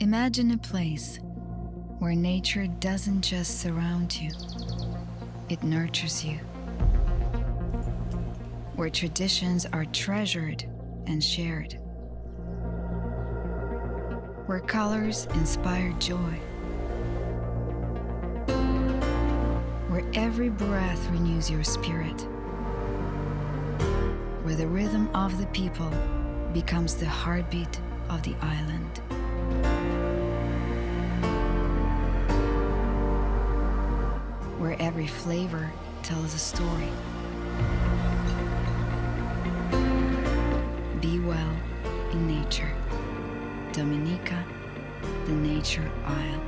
Imagine a place where nature doesn't just surround you, it nurtures you. Where traditions are treasured and shared. Where colors inspire joy. Where every breath renews your spirit. Where the rhythm of the people becomes the heartbeat of the island. Where every flavor tells a story. Be well in nature. Dominica, the Nature Isle.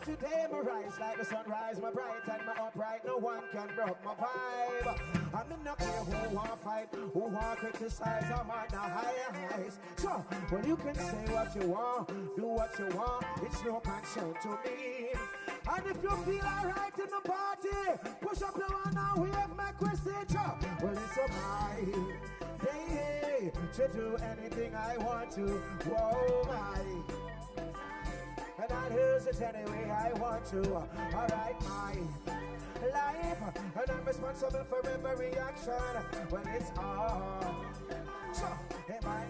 Today my rise like the sunrise, my bright and my upright, no one can break my vibe. I'm not care who want fight, who want criticize, I'm on the higher highs. So, well you can say what you want, do what you want, it's no concern to me. And if you feel alright in the party, push up your hand and wave my question. Well it's a mine, hey, to do anything I want to, whoa my. And I'll use it any way I want to. Alright, my life, and I'm responsible for every action when it's on. So, hey, my.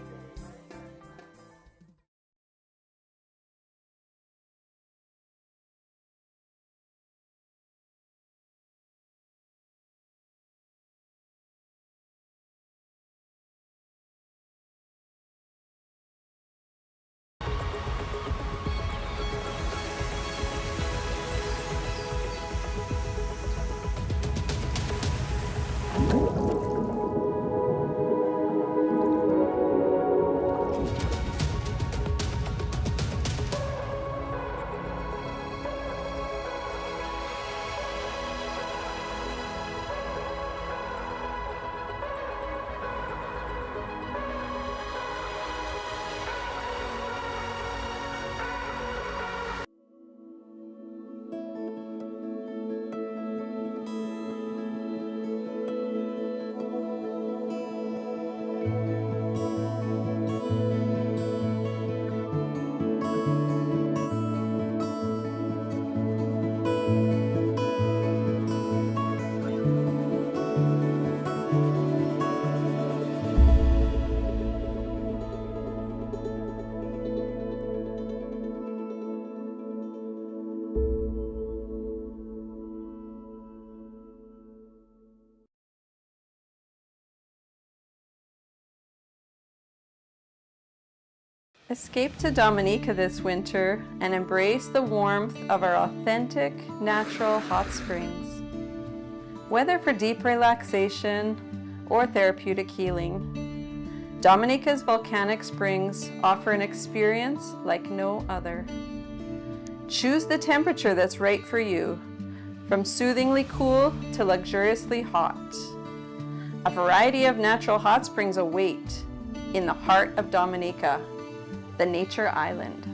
Escape to Dominica this winter and embrace the warmth of our authentic, natural hot springs. Whether for deep relaxation or therapeutic healing, Dominica's volcanic springs offer an experience like no other. Choose the temperature that's right for you, from soothingly cool to luxuriously hot. A variety of natural hot springs await in the heart of Dominica, the Nature Island.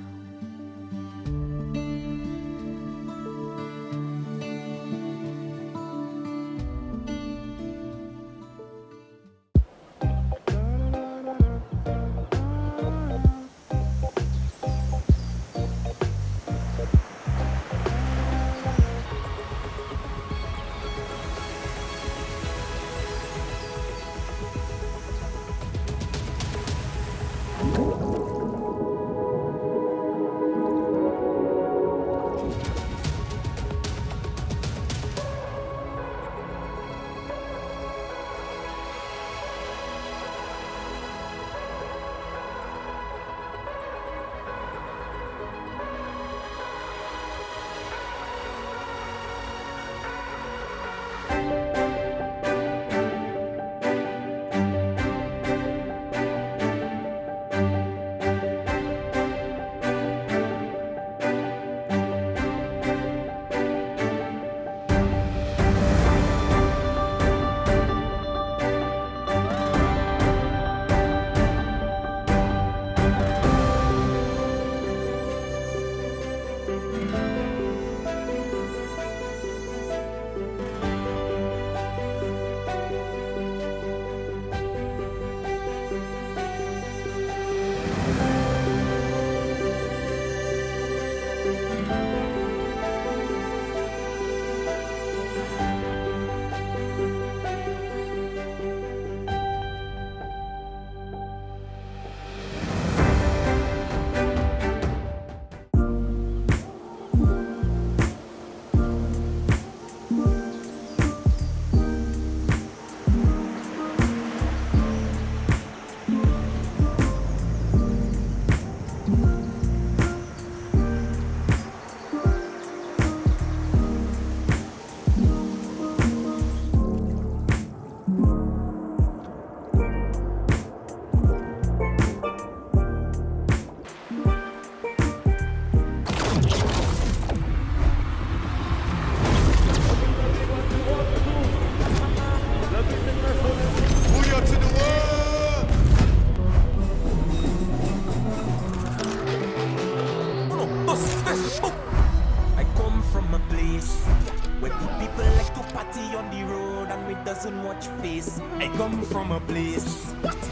doesn't watch face. I come from a place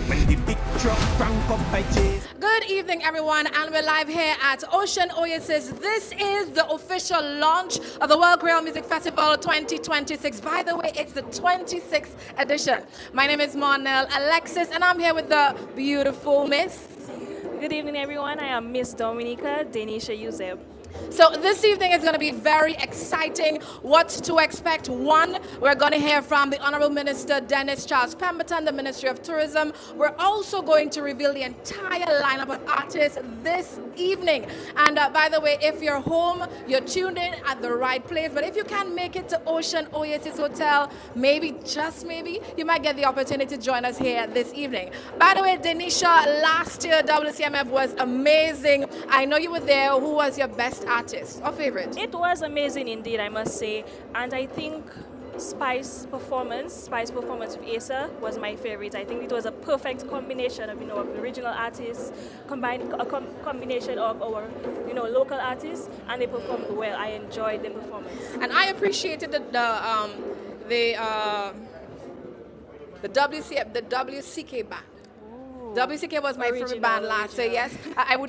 when the big truck crank up by chase. Good evening, everyone, and we're live here at Ocean Oasis. This is the official launch of the World Creole Music Festival 2026. By the way, it's the 26th edition. My name is Monel Alexis, and I'm here with the beautiful Miss. Good evening, everyone. I am Miss Dominica Denisha Yusef. So this evening is going to be very exciting. What to expect? One, we're going to hear from the Honorable Minister Dennis Charles Pemberton, the Ministry of Tourism. We're also going to reveal the entire lineup of artists this evening. And by the way, if you're home, you're tuned in at the right place. But if you can make it to Ocean Oasis Hotel, maybe, just maybe, you might get the opportunity to join us here this evening. By the way, Denisha, last year WCMF was amazing. I know you were there. Who was your best artist or favorite? It was amazing indeed, I must say. And I think Spice performance with Asa was my favorite. I think it was a perfect combination of, of original artists, combination of our, local artists, and they performed well. I enjoyed the performance. And I appreciated the WCK band. WCK was my favorite band last year, yes.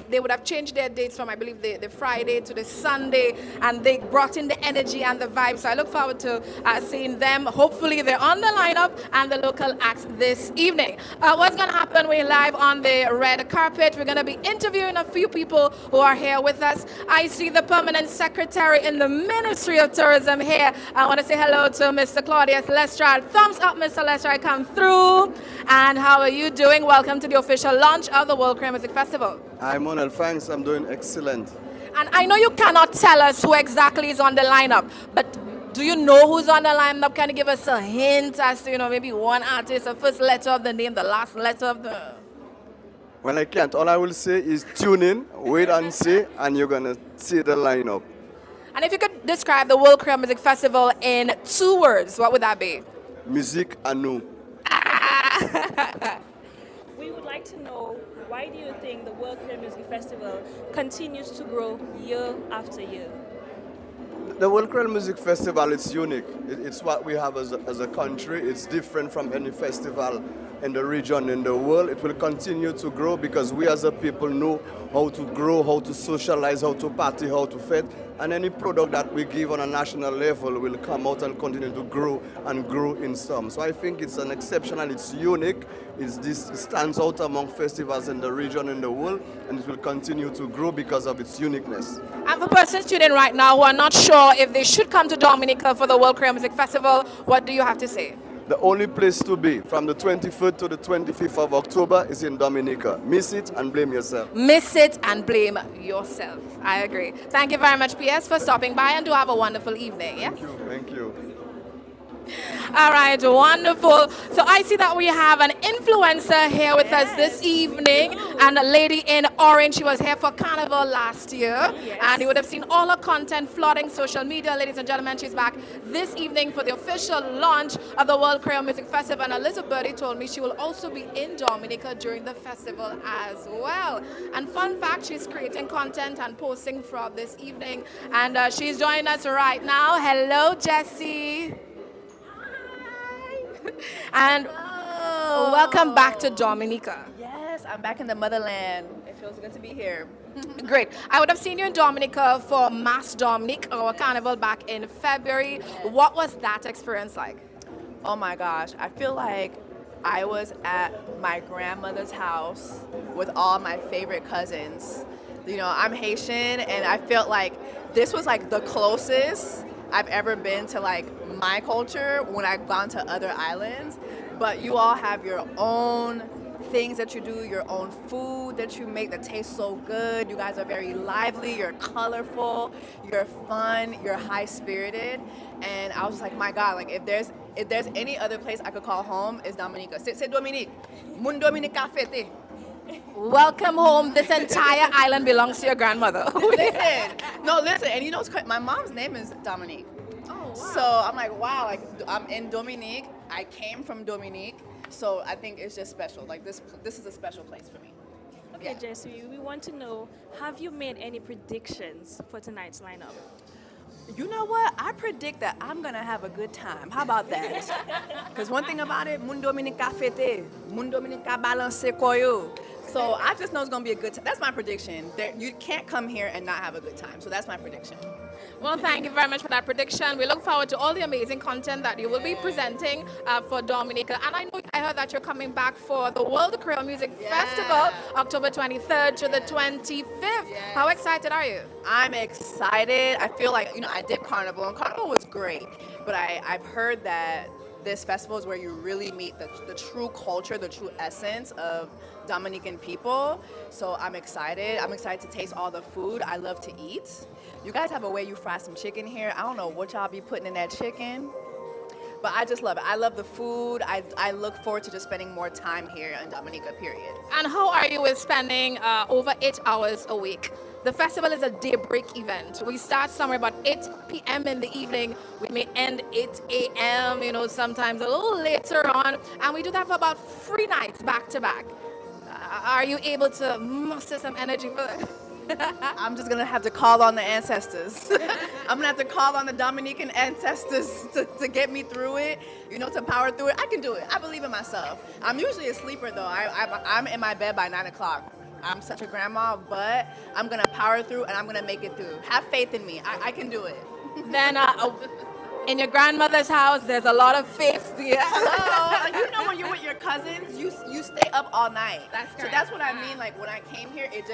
They would have changed their dates from, I believe, the Friday to the Sunday, and they brought in the energy and the vibe. So I look forward to seeing them. Hopefully they're on the lineup and the local acts this evening. What's going to happen? We're live on the red carpet. We're going to be interviewing a few people who are here with us. I see the Permanent Secretary in the Ministry of Tourism here. I want to say hello to Mr. Claudius Lestrade. Thumbs up, Mr. Lestrade, come through. And how are you doing? Welcome to the official launch of the World Creole Music Festival. Hi, Monel. Thanks. I'm doing excellent. And I know you cannot tell us who exactly is on the lineup, but do you know who's on the lineup? Can you give us a hint as to, maybe one artist, the first letter of the name, the last letter of the... Well, I can't. All I will say is tune in, wait and see, and you're going to see the lineup. And if you could describe the World Creole Music Festival in 2 words, what would that be? Musique à nous. We would like to know, why do you think the World Creole Music Festival continues to grow year after year? The World Creole Music Festival is unique. It's what we have as a country. It's different from any festival in the region, in the world. It will continue to grow because we as a people know how to grow, how to socialize, how to party, how to feed. And any product that we give on a national level will come out and continue to grow and grow in some. So I think it's an exceptional, it's unique. This stands out among festivals in the region, in the world, and it will continue to grow because of its uniqueness. And for persons tuning in right now who are not sure if they should come to Dominica for the World Creole Music Festival, what do you have to say? The only place to be from the 23rd to the 25th of October is in Dominica. Miss it and blame yourself. Miss it and blame yourself. I agree. Thank you very much, PS, for stopping by, and do have a wonderful evening. Yeah? Thank you. All right, wonderful. So I see that we have an influencer here with us this evening, and a lady in orange. She was here for Carnival last year, and you would have seen all her content flooding social media. Ladies and gentlemen, she's back this evening for the official launch of the World Creole Music Festival. And Elizabeth Birdie told me she will also be in Dominica during the festival as well. And fun fact, she's creating content and posting for this evening, and she's joining us right now. Hello, Jessie. And welcome back to Dominica. Yes, I'm back in the motherland. It feels good to be here. Great. I would have seen you in Dominica for Mass Dominic, our carnival back in February. What was that experience like? Oh my gosh, I feel like I was at my grandmother's house with all my favorite cousins. I'm Haitian, and I felt like this was like the closest I've ever been to like my culture when I've gone to other islands. But you all have your own things that you do, your own food that you make that tastes so good. You guys are very lively, you're colorful, you're fun, you're high-spirited. And I was just like, my God, like if there's any other place I could call home, it's Dominica. C'est Dominique. Mun Dominica fete. Welcome home. This entire island belongs to your grandmother. Listen. And what's crazy? My mom's name is Dominique. Oh, wow. So I'm like, wow, like I'm in Dominique. I came from Dominique. So I think it's just special. Like this is a special place for me. Okay, Jessie, we want to know, have you made any predictions for tonight's lineup? You know what? I predict that I'm gonna have a good time. How about that? Because one thing about it, Mundo Dominica fete, Mundo Dominica balance koyo. So I just know it's gonna be a good time. That's my prediction. You can't come here and not have a good time. So that's my prediction. Well, thank you very much for that prediction. We look forward to all the amazing content that you will be presenting for Dominica. And I heard that you're coming back for the World Creole Music Festival, October 23rd to the 25th. How excited are you? I'm excited. I feel like, I did Carnival, and Carnival was great. But I've heard that this festival is where you really meet the true culture, the true essence of Dominican people. So I'm excited. I'm excited to taste all the food. I love to eat. You guys have a way you fry some chicken here. I don't know what y'all be putting in that chicken, but I just love it. I love the food. I look forward to just spending more time here in Dominica, period. And how are you with spending over 8 hours a week? The festival is a daybreak event. We start somewhere about 8 p.m. in the evening. We may end 8 a.m., sometimes a little later on. And we do that for about 3 nights back to back. Are you able to muster some energy for that? I'm just going to have to call on the ancestors. I'm going to have to call on the Dominican ancestors to get me through it, to power through it. I can do it. I believe in myself. I'm usually a sleeper, though. I'm in my bed by 9 o'clock. I'm such a grandma, but I'm going to power through and I'm going to make it through. Have faith in me. I can do it. Then in your grandmother's house, there's a lot of faith. Yeah. Hello. When you're with your cousins, you stay up all night. That's correct. So that's what I mean. Like when I came here, it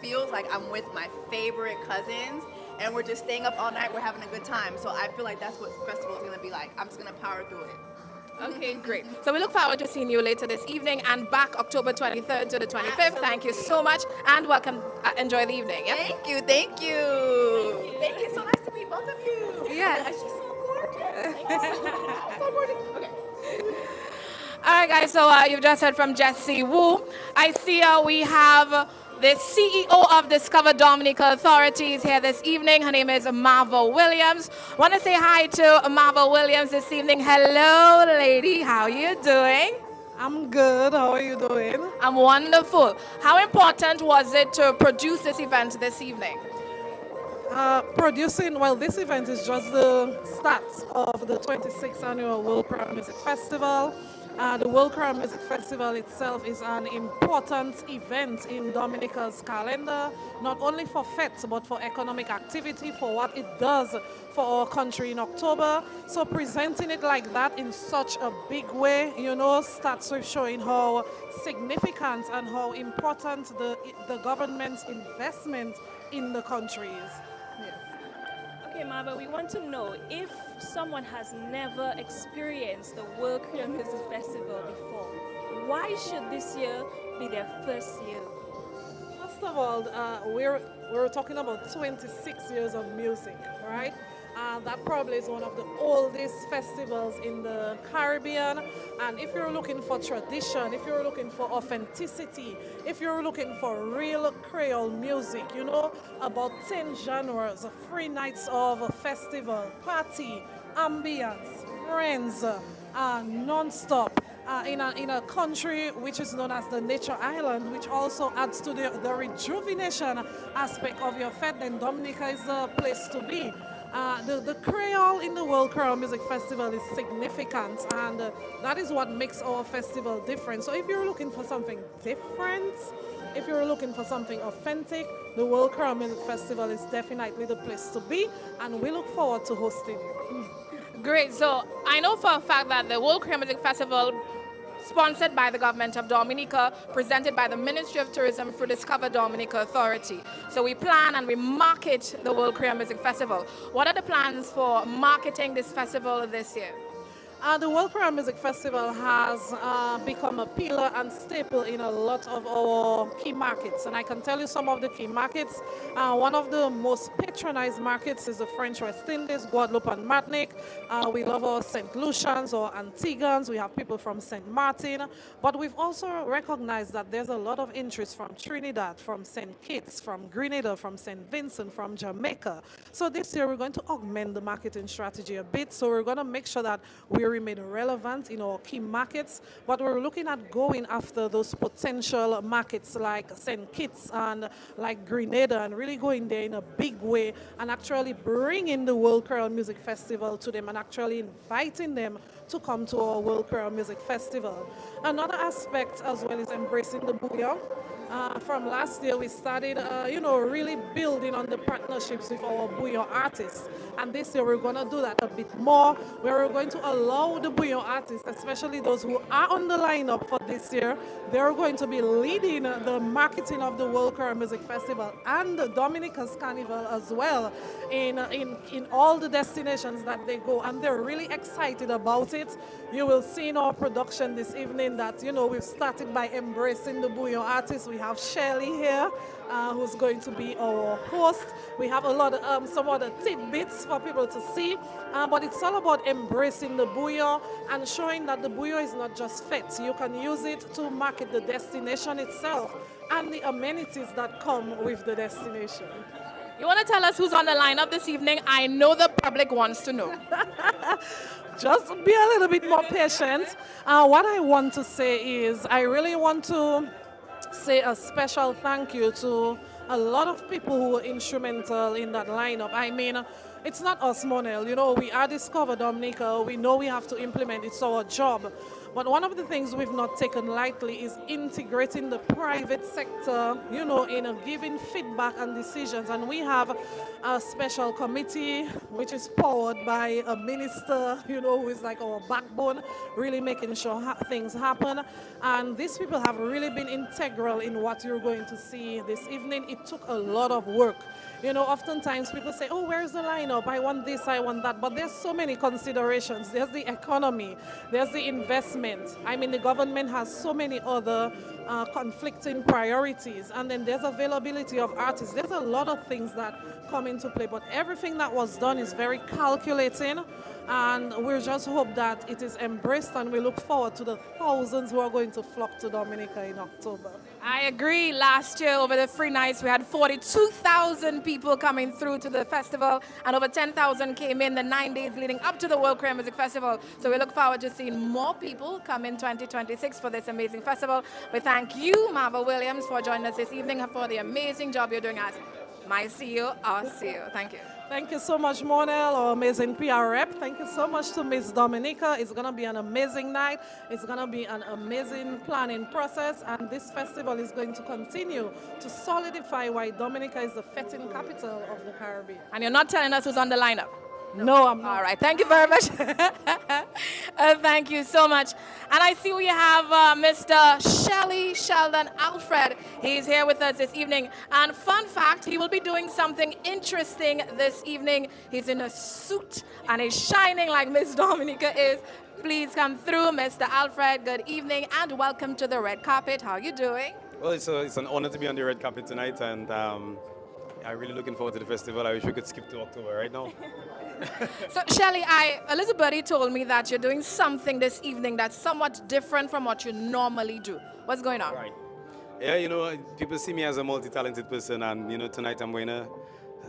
feels like I'm with my favorite cousins and we're just staying up all night. We're having a good time. So I feel like that's what the festival is going to be like. I'm just going to power through it. Okay, great. So we look forward to seeing you later this evening and back October 23rd to the 25th. Absolutely. Thank you so much and welcome. Enjoy the evening. Yeah? Thank you. Thank you. So nice to meet both of you. Yes. She's so gorgeous. Thank you so much. So gorgeous. Okay. All right, guys. So you've just heard from Jessie Woo. I see we have the CEO of Discover Dominica Authorities here this evening. Her name is Marva Williams. Want to say hi to Marva Williams this evening. Hello, lady. How are you doing? I'm good. How are you doing? I'm wonderful. How important was it to produce this event this evening? This event is just the start of the 26th annual World Creole Music Festival. The World Creole Music Festival itself is an important event in Dominica's calendar, not only for fêtes, but for economic activity, for what it does for our country in October. So presenting it like that in such a big way, starts with showing how significant and how important the government's investment in the country is. Okay, Marva, we want to know if someone has never experienced the World Creole Music Festival before, why should this year be their first year? First of all, we're talking about 26 years of music, right? That probably is one of the oldest festivals in the Caribbean. And if you're looking for tradition, if you're looking for authenticity, if you're looking for real Creole music, about 10 genres, 3 nights of a festival, party, ambience, friends, non-stop. In a country which is known as the Nature Island, which also adds to the rejuvenation aspect of your fete, then Dominica is the place to be. The Creole in the World Creole Music Festival is significant, and that is what makes our festival different. So if you're looking for something different, if you're looking for something authentic, the World Creole Music Festival is definitely the place to be, and we look forward to hosting you. Great. So I know for a fact that the World Creole Music Festival, sponsored by the government of Dominica, presented by the Ministry of Tourism through Discover Dominica Authority. So we plan and we market the World Creole Music Festival. What are the plans for marketing this festival this year? The World Creole Music Festival has become a pillar and staple in a lot of our key markets. And I can tell you some of the key markets. One of the most patronized markets is the French West Indies, Guadeloupe and Martinique. We love our St. Lucians or Antiguans. We have people from St. Martin. But we've also recognized that there's a lot of interest from Trinidad, from St. Kitts, from Grenada, from St. Vincent, from Jamaica. So this year we're going to augment the marketing strategy a bit. So we're going to make sure that we remain relevant in our key markets, but we're looking at going after those potential markets like St. Kitts and like Grenada, and really going there in a big way and actually bringing the World Creole Music Festival to them and actually inviting them to come to our World Creole Music Festival. Another aspect as well is embracing the bouillon. From last year, we started, really building on the partnerships with our bouillon artists. And this year, we're going to do that a bit more, where we're going to allow the bouillon artists, especially those who are on the lineup for this year, they're going to be leading the marketing of the World Creole Music Festival and the Dominica's Carnival as well in all the destinations that they go. And they're really excited about it. You will see in our production this evening that, we've started by embracing the bouillon artists. We have Shirley here, who's going to be our host. We have a lot of some other tidbits for people to see, but it's all about embracing the bouillon and showing that the bouillon is not just fete. You can use it to market the destination itself and the amenities that come with the destination. You want to tell us who's on the lineup this evening? I know the public wants to know. Just be a little bit more patient. What I want to say is I really want to say a special thank you to a lot of people who were instrumental in that lineup. I mean, it's not us, Monel. We are Discover Dominica. We know we have to implement. It's our job. But one of the things we've not taken lightly is integrating the private sector, in giving feedback and decisions. And we have a special committee which is powered by a minister, who is like our backbone, really making sure things happen. And these people have really been integral in what you're going to see this evening. It took a lot of work. Oftentimes people say, oh, where's the lineup? I want this, I want that. But there's so many considerations. There's the economy. There's the investment. I mean, the government has so many other conflicting priorities. And then there's availability of artists. There's a lot of things that come into play. But everything that was done is very calculating. And we just hope that it is embraced, and we look forward to the thousands who are going to flock to Dominica in October. I agree. Last year, over the free nights, we had 42,000 people coming through to the festival, and over 10,000 came in the 9 days leading up to the World Creole Music Festival. So we look forward to seeing more people come in 2026 for this amazing festival. We thank you, Marva Williams, for joining us this evening, for the amazing job you're doing as my CEO, our CEO. Thank you. Thank you so much, Monel, our amazing PR rep. Thank you so much to Miss Dominica. It's going to be an amazing night. It's going to be an amazing planning process. And this festival is going to continue to solidify why Dominica is the fetting capital of the Caribbean. And you're not telling us who's on the lineup? No, I'm not. All right. Thank you very much. Thank you so much. And I see we have Mr. Sheldon Alfred. He's here with us this evening. And fun fact, he will be doing something interesting this evening. He's in a suit and he's shining like Miss Dominica is. Please come through, Mr. Alfred. Good evening and welcome to the red carpet. How are you doing? Well, it's an honor to be on the red carpet tonight, and I'm really looking forward to the festival. I wish we could skip to October right now. So, Shelly, Elizabeth told me that you're doing something this evening that's somewhat different from what you normally do. What's going on? Right. Yeah, people see me as a multi-talented person, and, tonight I'm going to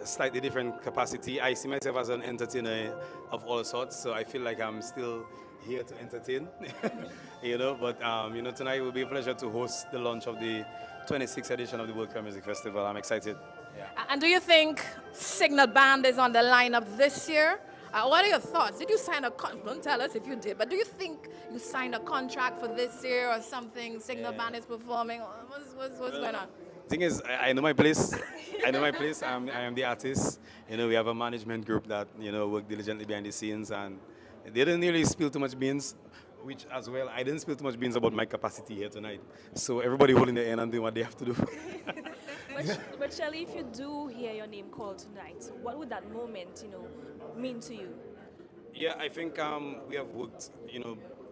a slightly different capacity. I see myself as an entertainer of all sorts, so I feel like I'm still here to entertain, but, tonight will be a pleasure to host the launch of the 26th edition of the World Creole Music Festival. I'm excited. Yeah. And do you think Signal Band is on the lineup this year? What are your thoughts? Did you sign a contract? Don't tell us if you did, but do you think you signed a contract for this year or something? Signal Band is performing. What's going on? The thing is, I know my place. I am the artist. We have a management group that work diligently behind the scenes, and they didn't really spill too much beans. Which as well, I didn't spill too much beans about my capacity here tonight. So everybody holding their end and doing what they have to do. But Shelley, if you do hear your name called tonight, what would that moment, mean to you? Yeah, I think we have worked,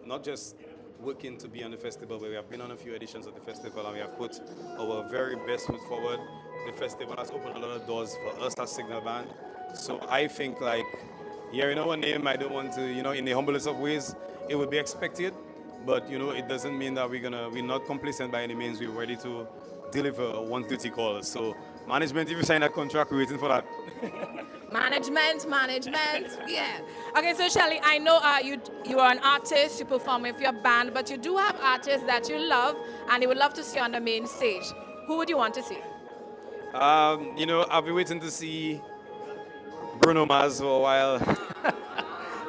not just working to be on the festival, but we have been on a few editions of the festival, and we have put our very best foot forward. The festival has opened a lot of doors for us as Signal Band. So I think hearing our name, I don't want to, in the humblest of ways, it would be expected, but it doesn't mean that we're not complacent by any means. We're ready to deliver once duty calls. So management, if you sign a contract, we're waiting for that. Management, yeah. Okay, so Shelly, I know you are an artist, you perform with your band, but you do have artists that you love and you would love to see on the main stage. Who would you want to see? I've been waiting to see Bruno Mars for a while.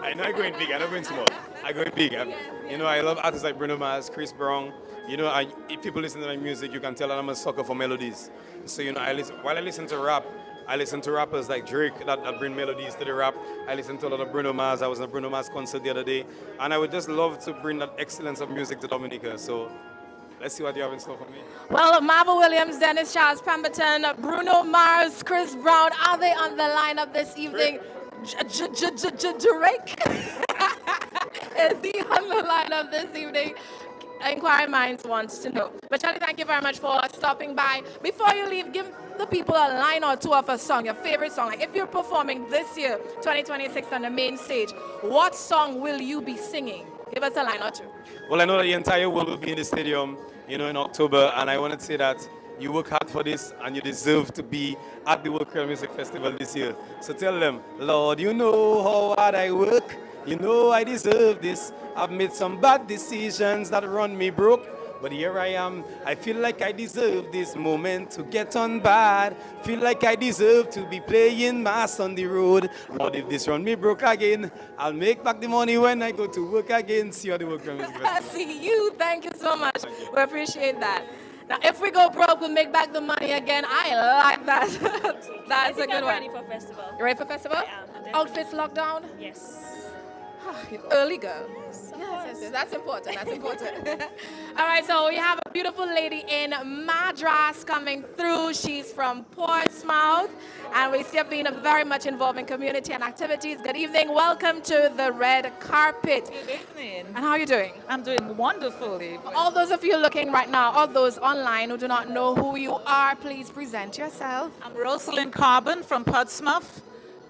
I know I'm going big, I'm not going small. I'm going big. I love artists like Bruno Mars, Chris Brown. If people listen to my music, you can tell that I'm a sucker for melodies. So, while I listen to rap, I listen to rappers like Drake that bring melodies to the rap. I listen to a lot of Bruno Mars. I was in a Bruno Mars concert the other day. And I would just love to bring that excellence of music to Dominica. So let's see what you have in store for me. Well, Marvel Williams, Dennis Charles Pemberton, Bruno Mars, Chris Brown, are they on the lineup this evening? Drake is he on the lineup this evening? Inquiring Minds wants to know. But Charlie, thank you very much for stopping by. Before you leave, give the people a line or two of a song, your favorite song. Like if you're performing this year, 2026, on the main stage, what song will you be singing? Give us a line or two. Well, I know that the entire world will be in the stadium, in October, and I want to say that you work hard for this and you deserve to be at the World Creole Music Festival this year. So tell them, Lord, you know how hard I work. You know I deserve this. I've made some bad decisions that run me broke. But here I am. I feel like I deserve this moment to get on bad. Feel like I deserve to be playing mass on the road. Lord, if this run me broke again, I'll make back the money when I go to work again. See you at the World Creole Music Festival. See you. Thank you so much. We appreciate that. Now, if we go broke, we'll make back the money again. I like that. That's a good one. I'm ready for festival. You ready for festival? I am. Outfits locked down? Yes. Early girl. Yes. That's important. All right, so we have a beautiful lady in Madras coming through. She's from Portsmouth, and we see her being very much involved in community and activities. Good evening. Welcome to the red carpet. Good evening. And how are you doing? I'm doing wonderfully. All those of you looking right now, all those online who do not know who you are, please present yourself. I'm Rosalind Carbon from Portsmouth.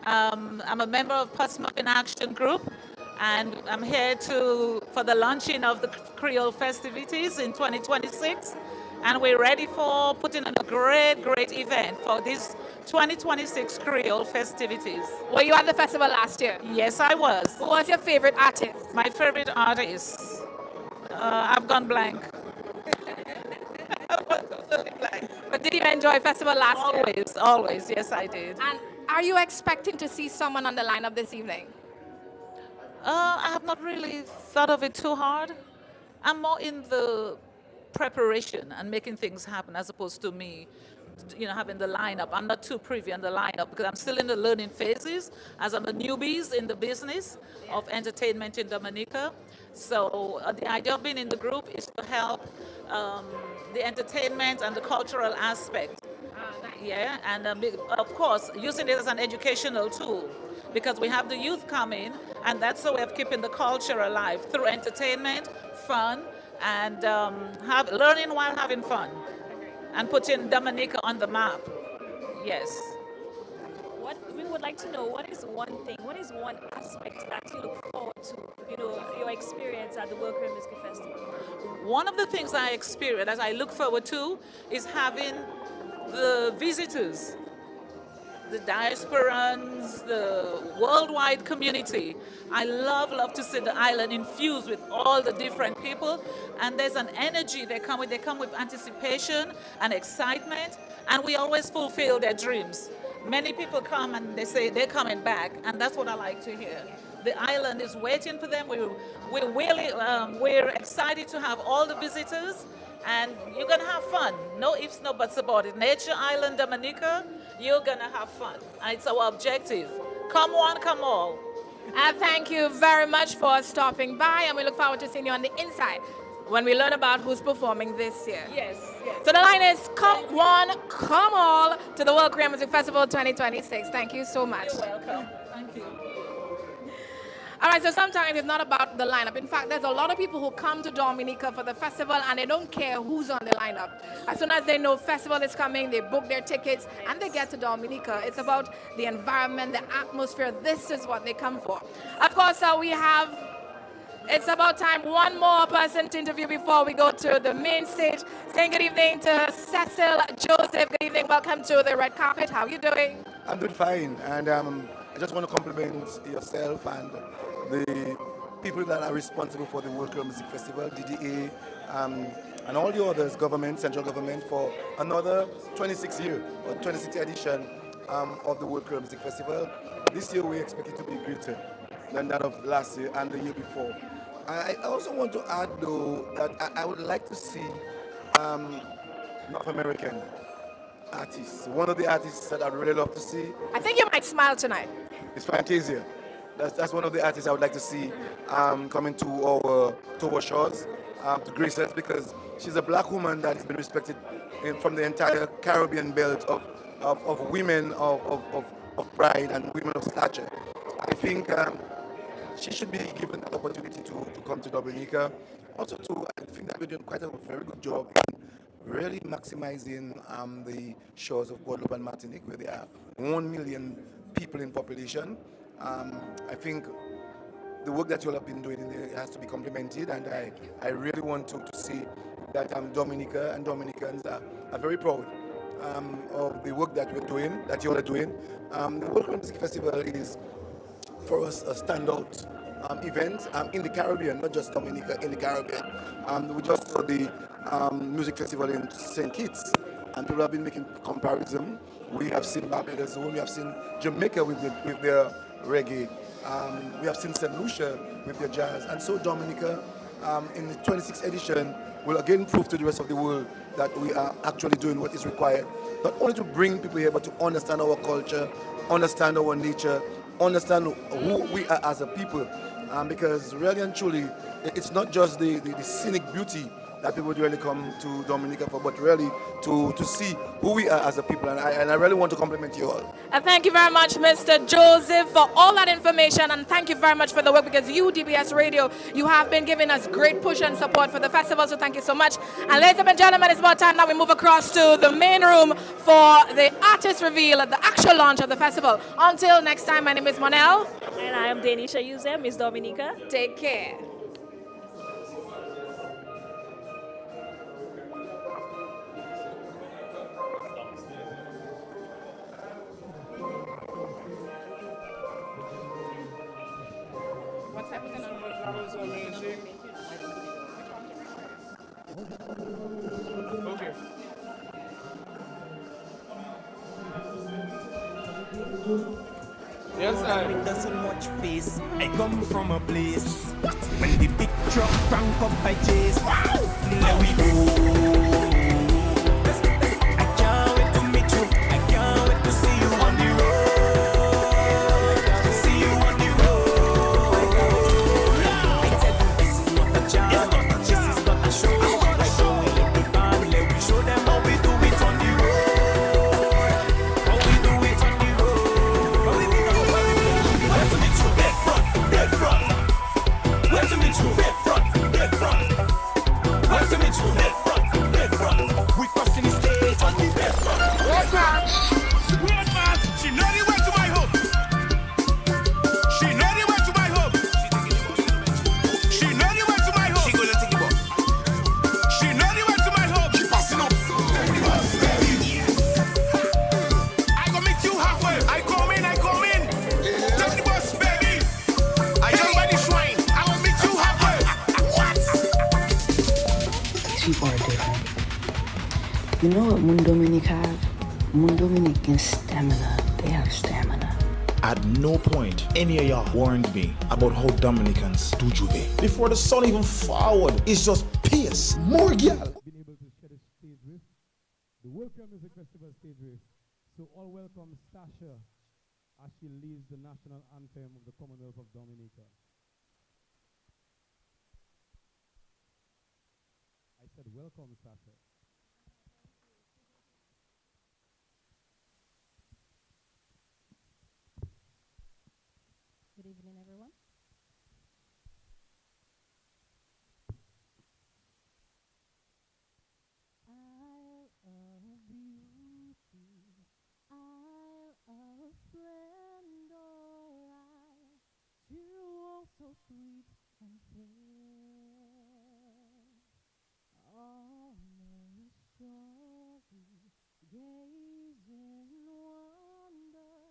I'm a member of Portsmouth in Action Group. And I'm here for the launching of the Creole festivities in 2026. And we're ready for putting on a great event for this 2026 Creole festivities. Were you at the festival last year? Yes, I was. Who was your favorite artist? My favorite artist? I've gone blank. But did you enjoy festival last year? Always. Yes, I did. And are you expecting to see someone on the lineup this evening? I have not really thought of it too hard. I'm more in the preparation and making things happen as opposed to me, having the lineup. I'm not too privy on the lineup because I'm still in the learning phases as I'm a newbie in the business of entertainment in Dominica. So the idea of being in the group is to help the entertainment and the cultural aspect. Yeah, and of course, using it as an educational tool. Because we have the youth coming, and that's the way of keeping the culture alive through entertainment, fun, and learning while having fun, and putting Dominica on the map. Yes. What we would like to know, what is one aspect that you look forward to, your experience at the World Creole Music Festival? One of the things I experience, as I look forward to, is having the visitors, the diasporans, the worldwide community. I love to see the island infused with all the different people, and there's an energy they come with. They come with anticipation and excitement, and we always fulfill their dreams. Many people come and they say they're coming back, and that's what I like to hear. The island is waiting for them. We're excited to have all the visitors, and you're gonna have fun. No ifs, no buts about it. Nature Island, Dominica, you're gonna have fun. And it's our objective. Come one, come all. And thank you very much for stopping by, and we look forward to seeing you on the inside when we learn about who's performing this year. Yes. So the line is come one, come all to the World Creole Music Festival 2026. Thank you so much. You're welcome. Thank you. All right, so sometimes it's not about the lineup. In fact, there's a lot of people who come to Dominica for the festival and they don't care who's on the lineup. As soon as they know festival is coming, they book their tickets and they get to Dominica. It's about the environment, the atmosphere. This is what they come for. Of course, it's about time one more person to interview before we go to the main stage. Saying good evening to Cecil Joseph. Good evening. Welcome to the red carpet. How are you doing? I'm doing fine, and I just want to compliment yourself and the people that are responsible for the World Creole Music Festival, DDA, and all the others, government, central government, for another 26th year or 26th edition of the World Creole Music Festival. This year we expect it to be greater than that of last year and the year before. I also want to add, though, that I would like to see North American artists. One of the artists that I'd really love to see I think you might smile tonight. is Fantasia. That's one of the artists I would like to see coming to our shores to grace us, because she's a black woman that has been respected from the entire Caribbean belt of women of pride and women of stature. I think she should be given that opportunity to come to Dominica. Also, I think that we're doing quite a very good job in really maximizing the shores of Guadeloupe and Martinique, where there are 1 million people in population. I think the work that you all have been doing in there has to be complimented, and I really want to see that Dominica and Dominicans are very proud of the work that we're doing, that you all are doing. The World Creole Music Festival is, for us, a standout event in the Caribbean, not just Dominica, in the Caribbean. We just saw the music festival in St. Kitts, and people have been making comparison. We have seen Barbados, we have seen Jamaica with their reggae. We have seen St. Lucia with their jazz. And so Dominica, in the 26th edition, will again prove to the rest of the world that we are actually doing what is required. Not only to bring people here, but to understand our culture, understand our nature, understand who we are as a people. Because really and truly, it's not just the scenic beauty that people really come to Dominica for, but really to see who we are as a people. And I really want to compliment you all. And thank you very much, Mr. Joseph, for all that information. And thank you very much for the work, because you, DBS Radio, you have been giving us great push and support for the festival. So thank you so much. And ladies and gentlemen, it's about time now we move across to the main room for the artist reveal at the actual launch of the festival. Until next time, my name is Monel. And I am Denisha Yuze, Miss Dominica. Take care. What's happening? Okay. Yes, I doesn't much face. I come from a place when the big truck crank up by chase. There we go. I can't wait to meet you. I can't wait to see you on the road. See you on the road. I tell you, this is not a job. This is not a show. I show we in the band. Let we show them how we do it on the road. How we do it on the road. Where to meet you? Red front, red front. Where to meet you? Red front, red front. Where to meet you? Red front, red front. We crossing the stage on the red front. Road march, road march. She know the way to my home. She know the way to my home. She know the way to my home. She gonna take it up. She know the way to my home. She passing up. I gonna meet you halfway. I come in. Take the bus, baby. I just by the shrine. I gonna meet you halfway. What? These people are different. You know what Moon Dominic have? Moon Dominic is stamina. They have stamina. At no point any of y'all warned me about how Dominicans do juve. Before the sun even forward, it's just pace. More girl. Been able to share the stage with the World Creole Music Festival stage with. So all welcome Sasha as she leads the national anthem of the Commonwealth of Dominica. I said welcome, Sasha. Good evening, everyone. Isle of beauty, isle of splendor, isle, you are so sweet and fair. On the shore we gaze in wonder,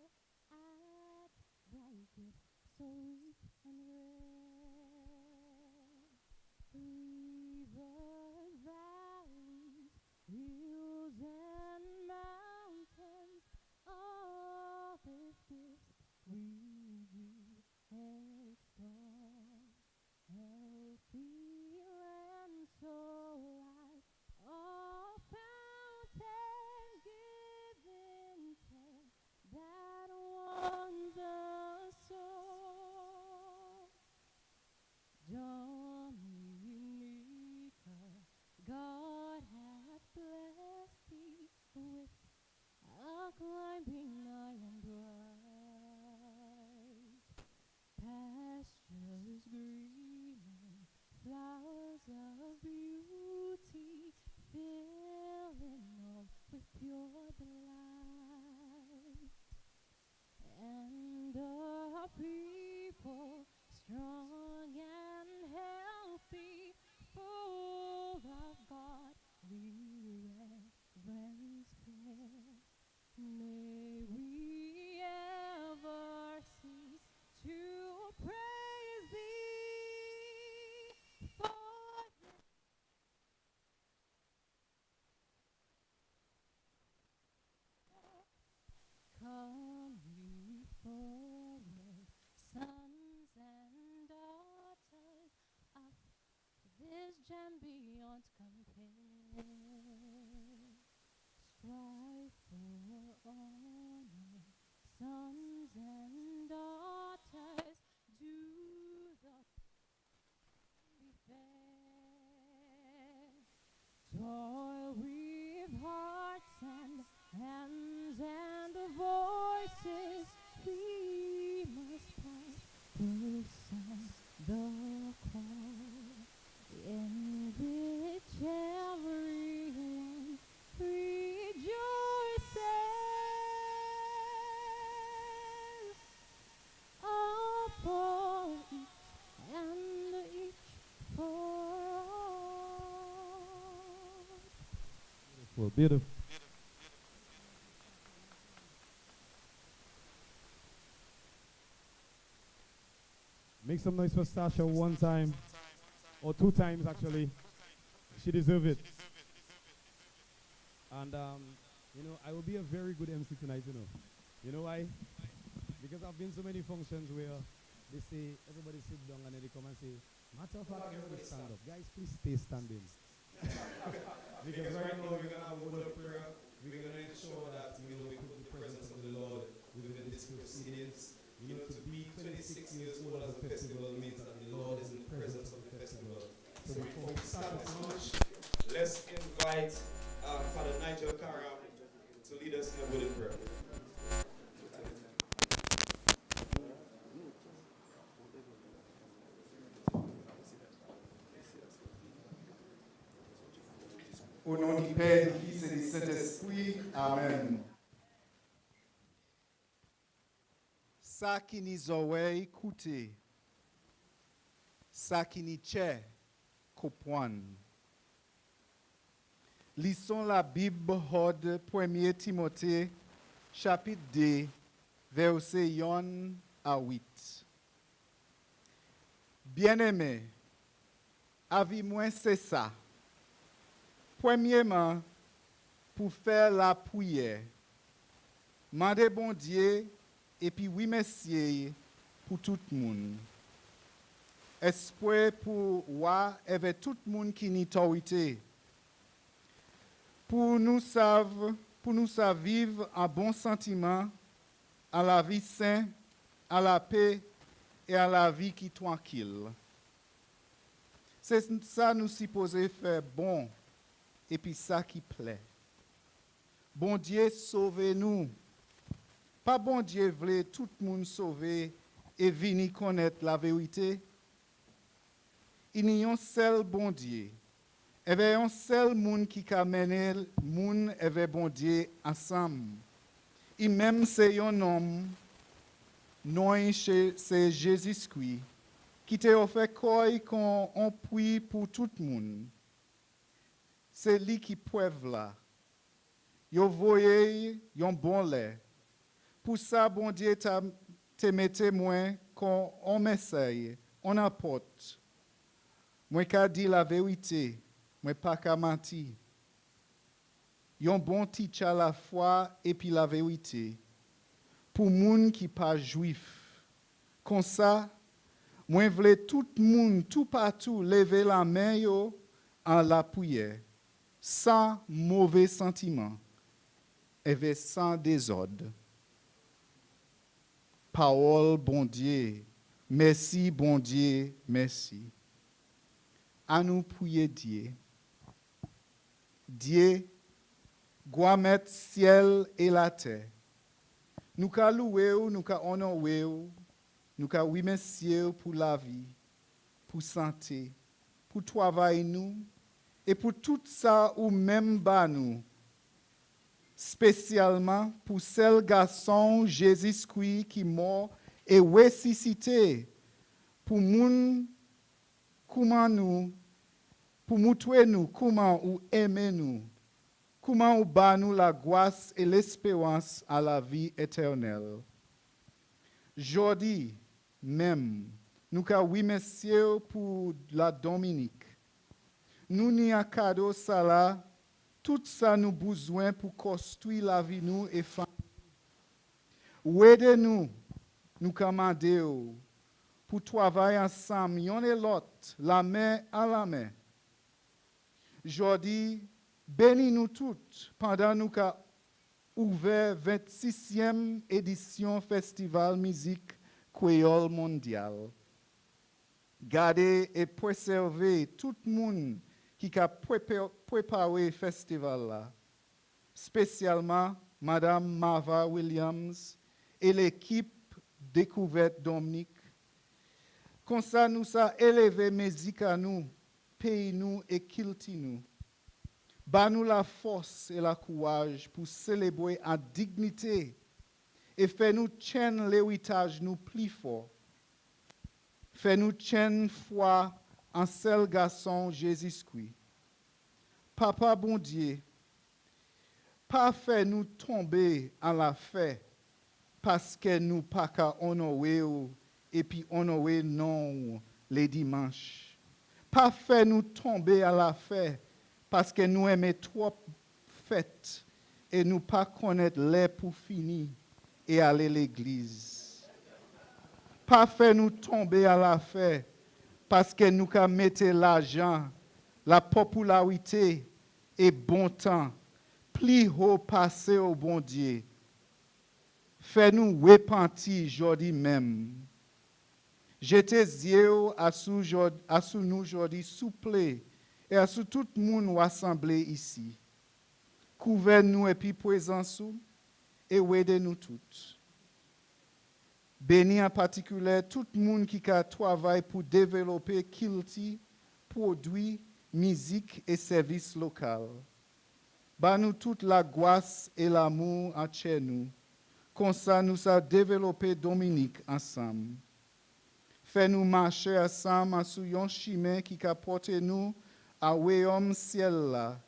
and beyond compare. Strive for honor, sons and daughters, do the be fair. Toil with hearts and hands and voices, we must pass through the call, in which everyone rejoices. All for each and each for all. Beautiful, beautiful. Make some noise for Sasha one time, or two times actually. She deserves it. And you know, I will be a very good MC tonight, you know. You know why? Because I've been to many functions where they say, everybody sit down, and then they come and say, matter of fact, everybody stand up. Guys, please stay standing. Because right now we're going to have a word of prayer. We're going to ensure that, you know, we put the presence of the Lord within this proceedings. You know, to be 26 years old as a festival means that the Lord is in the presence of the festival. So before we start this much, let's invite Father Nigel Karam to lead us in a word of prayer. Au nom du Père, du Fils et du Saint-Esprit, Amen. Ça qui nous aurait écouté, ça qui nous tient, comprendre. Lisons la Bible de 1 Timothée, chapitre 2, versets 1 à 8. Bien-aimés, avis-moi c'est ça. Premièrement, pour faire la prière, mandez bon Dieu et puis oui, messieurs, pour tout le monde. Espoir pour moi avec tout le monde qui n'y autorité. Pour nous vivre en bon sentiment, à la vie saine, à la paix et à la vie qui tranquille. C'est ça nous supposons faire bon et puis ça qui plaît. Bon Dieu, sauvez-nous. Pas bon Dieu voulait tout le monde sauver et venir connaître la vérité. Il n'y a un seul bon Dieu. Il y a un seul monde qui a mené le monde avec bon Dieu ensemble. Et même c'est un homme, non c'est Jésus-Christ, qui t'a offert quoi qu'on prie pour tout le monde. C'est lui qui prouve là. Yo voyez un bon lait. Pour ça, bon Dieu te mette moi quand on m'essaye, on apporte. Moi qui dit la vérité, moi pas qu'à mentir. Yon bon teach à la foi et puis la vérité. Pour moun qui pas juif. Comme ça, moi voulais tout le monde, tout partout, lever la main yo en la prière, sans mauvais sentiment, et sans désordre. Parole, bon Dieu. Merci, bon Dieu, merci. À nous prier Dieu. Dieu, doit mettre ciel et la terre. Nous ka louer, nous ka honorer, nous ka oui monsieur pour la vie, pour santé, pour travail nous, et pour tout ça ou même bas nous. Spécialement pour cel garçon Jésus-Christ qui mort et ressuscité pour moun comment nous pour montrer nous comment ou aimer nous comment ou ba nous la grâce et l'espérance à la vie éternelle. Jodi même nous ka oui monsieur pour la Dominique. Nous n'y a cadeau ça là. Tout ça nous besoin pour construire la vie nous et famille. Aidez-nous, nous commander pour travailler ensemble, y'en et l'autre, la main à la main, Jordi, bénis nous toutes pendant nous qu'a ouvert 26e édition Festival Musique Creole Mondial. Gardez et préservez tout le monde qui a préparé le festival là, spécialement Madame Marva Williams et l'équipe Découverte Dominique. Comme ça, nous a élevé musique à nous, pays nous et culti nous. Ba nous la force et la courage pour célébrer en dignité et faire nous tienne l'héritage nous plus fort. Fait nous tienne foi en seul garçon Jésus-Christ. Papa bon Dieu, pas fait nous tomber en la fait parce que nous pas qu'à honorer et puis honorer non les dimanches. Pas fait nous tomber à la fait parce que nous aimons trop fêtes et nous pas connaître les pour finir et aller à l'église. Pas fait nous tomber à la fait parce que nous avons mis l'argent, la popularité et bon temps plus haut passé au bon Dieu. Fais-nous repentir aujourd'hui même. J'étais yeux à sous nous aujourd'hui souple et à sous tout le monde rassemblé ici. Couvrez-nous et puis présence et aidez-nous toutes. Bénis en particulier tout le monde qui travaille pour développer culture, produits, musique et services locaux. Ba-nous toute la grâce et l'amour entre nous. Comme ça, nous avons développé Dominique ensemble. Fais-nous marcher ensemble sur un chemin qui a porté nous à royaume ciel là.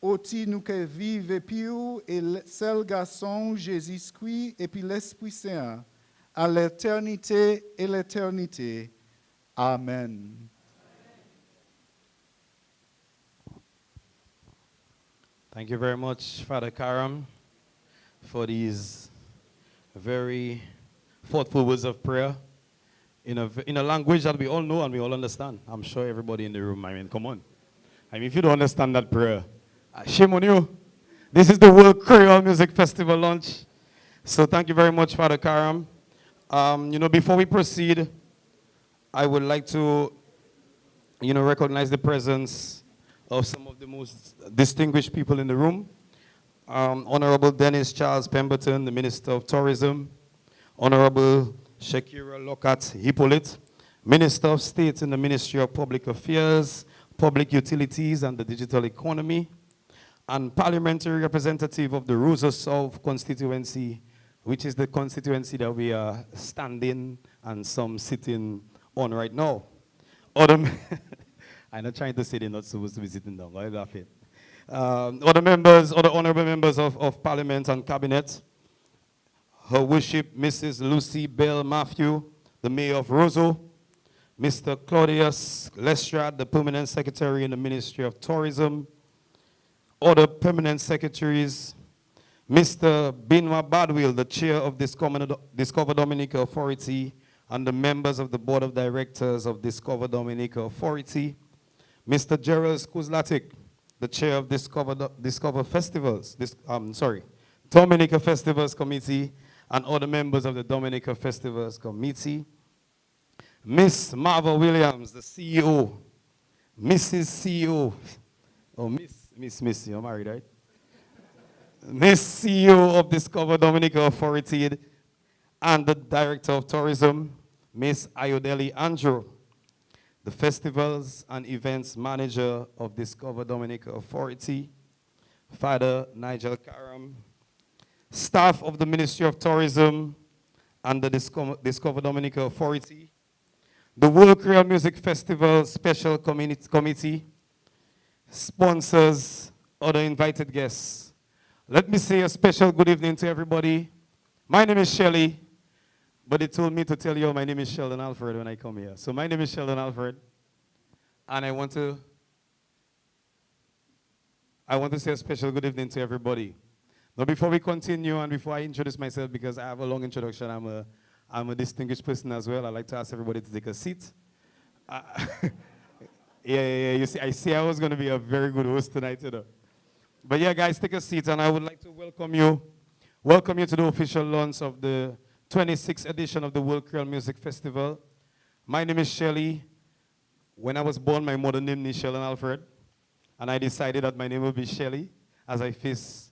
Oti nous que vive et puis et le seul garçon Jésus-Christ et puis l'Esprit Saint à l'éternité et l'éternité. Amen. Thank you very much, Father Karam, for these very thoughtful words of prayer in a language that we all know and we all understand. I'm sure everybody in the room, come on. If you don't understand that prayer, shame on you. This is the World Creole Music Festival launch. So thank you very much, Father Karam. Before we proceed, I would like to, recognize the presence of some of the most distinguished people in the room. Honorable Dennis Charles Pemberton, the Minister of Tourism. Honorable Shakira Lokat Hippolyte, Minister of State in the Ministry of Public Affairs, Public Utilities and the Digital Economy. And Parliamentary Representative of the Rosa South constituency, which is the constituency that we are standing and some sitting on right now. I'm not trying to say they're not supposed to be sitting down. I laugh it. Other honorable members of Parliament and Cabinet, Her Worship Mrs. Lucy Bell Matthew, the Mayor of Roseau, Mr. Claudius Lestrade, the Permanent Secretary in the Ministry of Tourism, other Permanent Secretaries, Mr. Benoit Badwill, the Chair of Discover Dominica Authority, and the members of the Board of Directors of Discover Dominica Authority, Mr. Gerald Skuzlatik, the Chair of Discover Festivals, Dominica Festivals Committee, and other members of the Dominica Festivals Committee, Miss Marva Williams, the CEO, Mrs. CEO, Miss, you're married, right? Miss CEO of Discover Dominica Authority and the Director of Tourism, Miss Ayodele Andrew, the Festivals and Events Manager of Discover Dominica Authority, Father Nigel Karam, staff of the Ministry of Tourism and the Discover Dominica Authority, the World Creole Music Festival Special Committee, sponsors, other invited guests. Let me say a special good evening to everybody. My name is Shelley, but they told me to tell you my name is Sheldon Alfred when I come here. So my name is Sheldon Alfred, and I want to say a special good evening to everybody. Now, before we continue and before I introduce myself, because I have a long introduction, I'm a distinguished person as well. I'd like to ask everybody to take a seat. Yeah. You see, I see I was going to be a very good host tonight, you know. But yeah, guys, take a seat, and I would like to welcome you. Welcome you to the official launch of the 26th edition of the World Creole Music Festival. My name is Shelly. When I was born, my mother named me Shellen Alfred, and I decided that my name would be Shelly as I face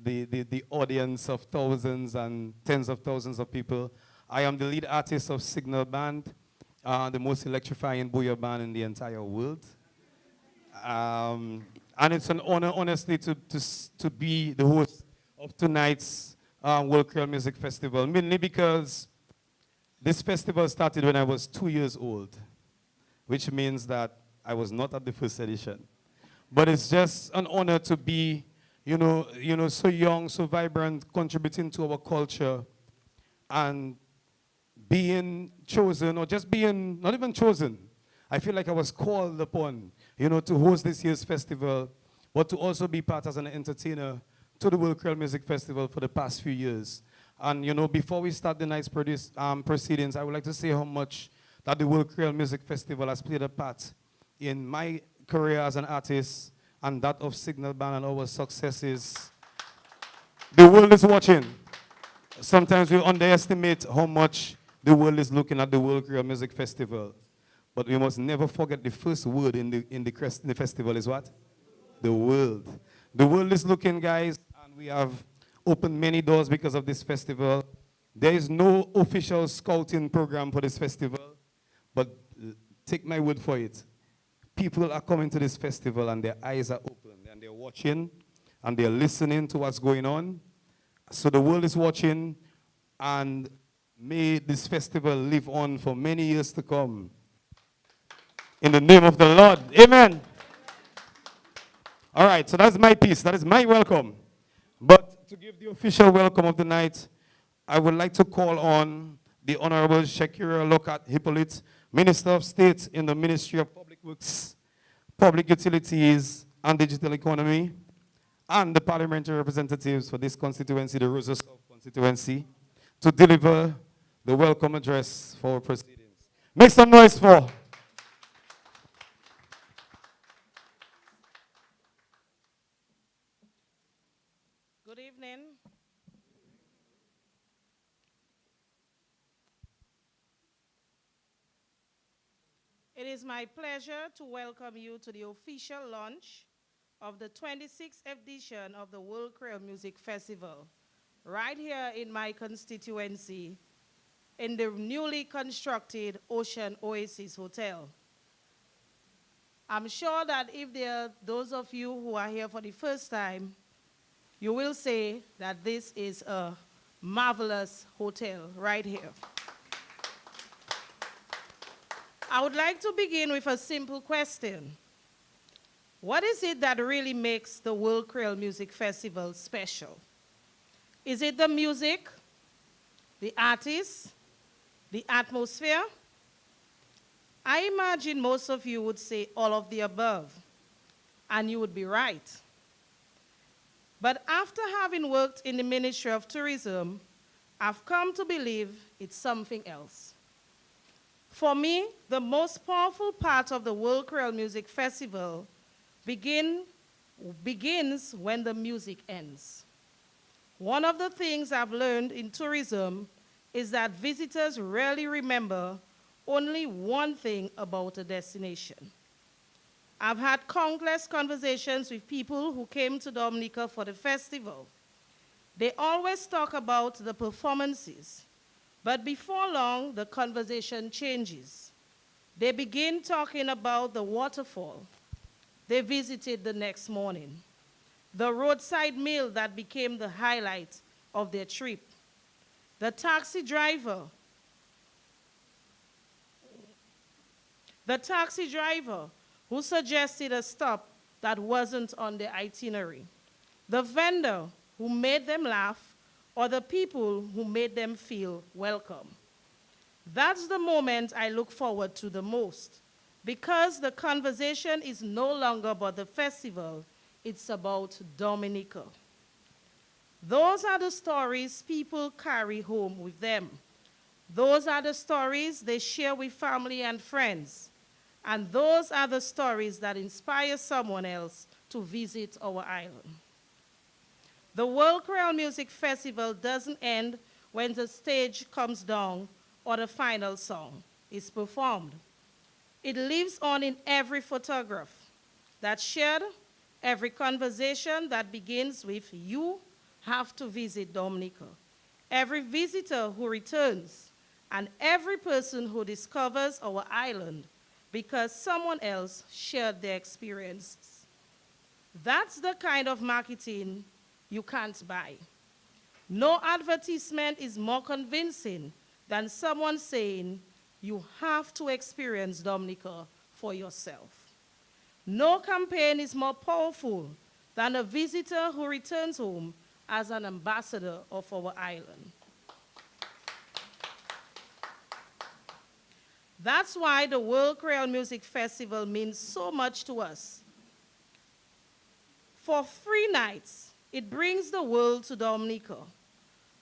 the audience of thousands and tens of thousands of people. I am the lead artist of Signal Band, the most electrifying booyah band in the entire world. And it's an honor, honestly, to be the host of tonight's World Creole Music Festival, mainly because this festival started when I was 2 years old, which means that I was not at the first edition. But it's just an honor to be, so young, so vibrant, contributing to our culture, and being chosen, or just being, not even chosen. I feel like I was called upon, to host this year's festival, but to also be part as an entertainer to the World Creole Music Festival for the past few years. And, before we start the night's proceedings, I would like to say how much that the World Creole Music Festival has played a part in my career as an artist and that of Signal Band and our successes. The world is watching. Sometimes we underestimate how much the world is looking at the World Creole Music Festival. But we must never forget the first word in the festival is what? The world. The world is looking, guys, and we have opened many doors because of this festival. There is no official scouting program for this festival, but take my word for it. People are coming to this festival and their eyes are open and they're watching and they're listening to what's going on. So the world is watching, and may this festival live on for many years to come. In the name of the Lord, amen. All right, so that's my piece. That is my welcome. But to give the official welcome of the night, I would like to call on the Honorable Shakira Lokat Hippolyte, Minister of State in the Ministry of Public Works, Public Utilities, and Digital Economy, and the parliamentary representatives for this constituency, the Rosa South constituency, to deliver the welcome address for our proceedings. Make some noise for. Good evening. It is my pleasure to welcome you to the official launch of the 26th edition of the World Creole Music Festival, right here in my constituency, in the newly constructed Ocean Oasis Hotel. I'm sure that if there are those of you who are here for the first time, you will say that this is a marvelous hotel right here. I would like to begin with a simple question. What is it that really makes the World Creole Music Festival special? Is it the music, the artists, the atmosphere? I imagine most of you would say all of the above, and you would be right. But after having worked in the Ministry of Tourism, I've come to believe it's something else. For me, the most powerful part of the World Creole Music Festival begins when the music ends. One of the things I've learned in tourism is that visitors rarely remember only one thing about a destination. I've had countless conversations with people who came to Dominica for the festival. They always talk about the performances, but before long, the conversation changes. They begin talking about the waterfall they visited the next morning, the roadside meal that became the highlight of their trip, the taxi driver who suggested a stop that wasn't on the itinerary, the vendor who made them laugh, or the people who made them feel welcome. That's the moment I look forward to the most, because the conversation is no longer about the festival, it's about Dominica. Those are the stories people carry home with them. Those are the stories they share with family and friends. And those are the stories that inspire someone else to visit our island. The World Creole Music Festival doesn't end when the stage comes down or the final song is performed. It lives on in every photograph that's shared, every conversation that begins with, "You have to visit Dominica," every visitor who returns, and every person who discovers our island because someone else shared their experiences. That's the kind of marketing you can't buy. No advertisement is more convincing than someone saying, "You have to experience Dominica for yourself." No campaign is more powerful than a visitor who returns home as an ambassador of our island. That's why the World Creole Music Festival means so much to us. For 3 nights, it brings the world to Dominica.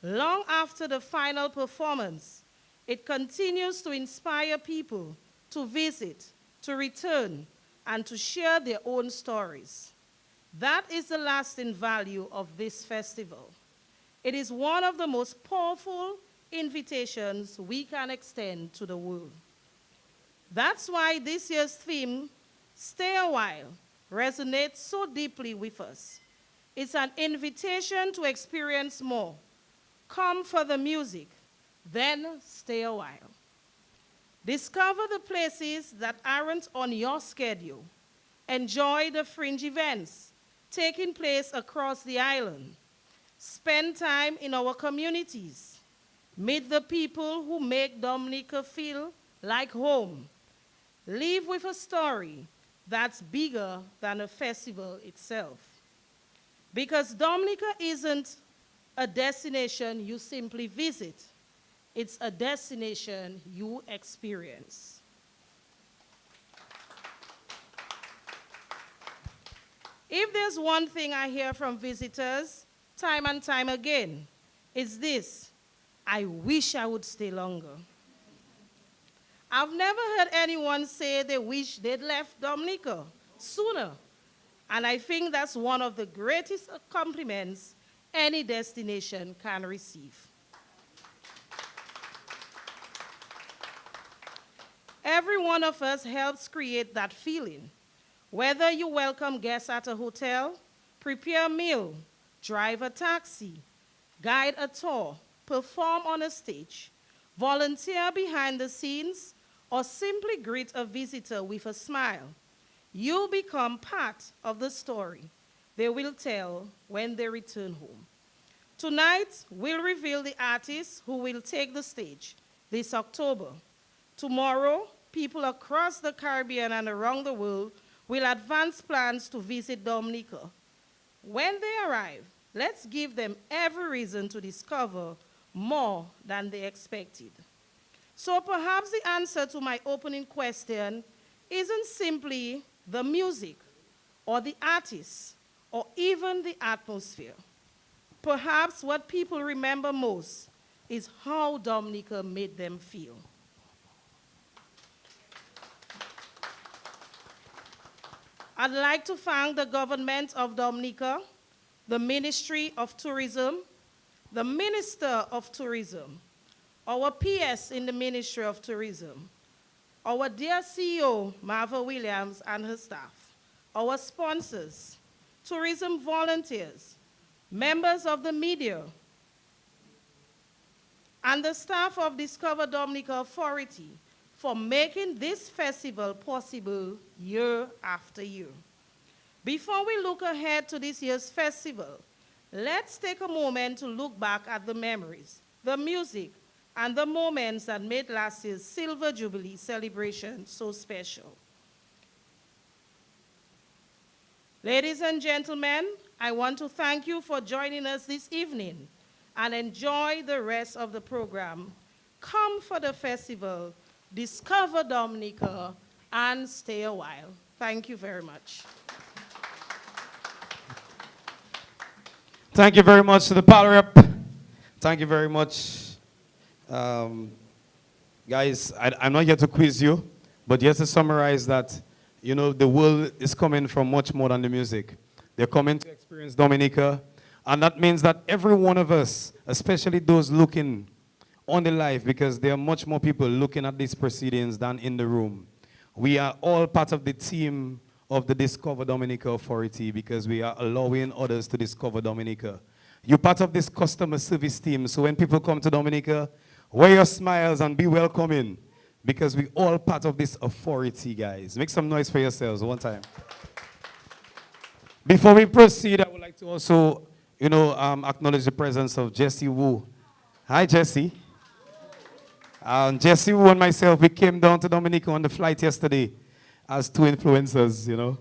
Long after the final performance, it continues to inspire people to visit, to return, and to share their own stories. That is the lasting value of this festival. It is one of the most powerful invitations we can extend to the world. That's why this year's theme, "Stay a While," resonates so deeply with us. It's an invitation to experience more. Come for the music, then stay a while. Discover the places that aren't on your schedule. Enjoy the fringe events taking place across the island. Spend time in our communities. Meet the people who make Dominica feel like home. Live with a story that's bigger than a festival itself. Because Dominica isn't a destination you simply visit. It's a destination you experience. If there's one thing I hear from visitors time and time again, it's this: "I wish I would stay longer." I've never heard anyone say they wish they'd left Dominica sooner. And I think that's one of the greatest compliments any destination can receive. Every one of us helps create that feeling. Whether you welcome guests at a hotel, prepare a meal, drive a taxi, guide a tour, perform on a stage, volunteer behind the scenes, or simply greet a visitor with a smile, you become part of the story they will tell when they return home. Tonight, we'll reveal the artists who will take the stage this October. Tomorrow, people across the Caribbean and around the world will advance plans to visit Dominica. When they arrive, let's give them every reason to discover more than they expected. So perhaps the answer to my opening question isn't simply the music or the artists or even the atmosphere. Perhaps what people remember most is how Dominica made them feel. I'd like to thank the government of Dominica, the Ministry of Tourism, the Minister of Tourism, our PS in the Ministry of Tourism, our dear CEO, Marva Williams, and her staff, our sponsors, tourism volunteers, members of the media, and the staff of Discover Dominica Authority for making this festival possible year after year. Before we look ahead to this year's festival, let's take a moment to look back at the memories, the music, and the moments that made last year's Silver Jubilee celebration so special. Ladies and gentlemen, I want to thank you for joining us this evening and enjoy the rest of the program. Come for the festival, discover Dominica, and stay a while. Thank you very much. Thank you very much to the Power Rep. Thank you very much. Guys, I'm not here to quiz you, But just to summarize that, you know, the world is coming from much more than the music. They're coming to experience Dominica. And that means that every one of us, especially those looking on the live, because there are much more people looking at these proceedings than in the room. We are all part of the team of the Discover Dominica Authority because we are allowing others to discover Dominica. You're part of this customer service team, so when people come to Dominica, wear your smiles and be welcoming because we're all part of this authority, guys. Make some noise for yourselves one time. Before we proceed, I would like to also, you know, acknowledge the presence of Jessie Woo. Hi, Jessie. Jessie Woo and myself, we came down to Dominica on the flight yesterday as two influencers, you know.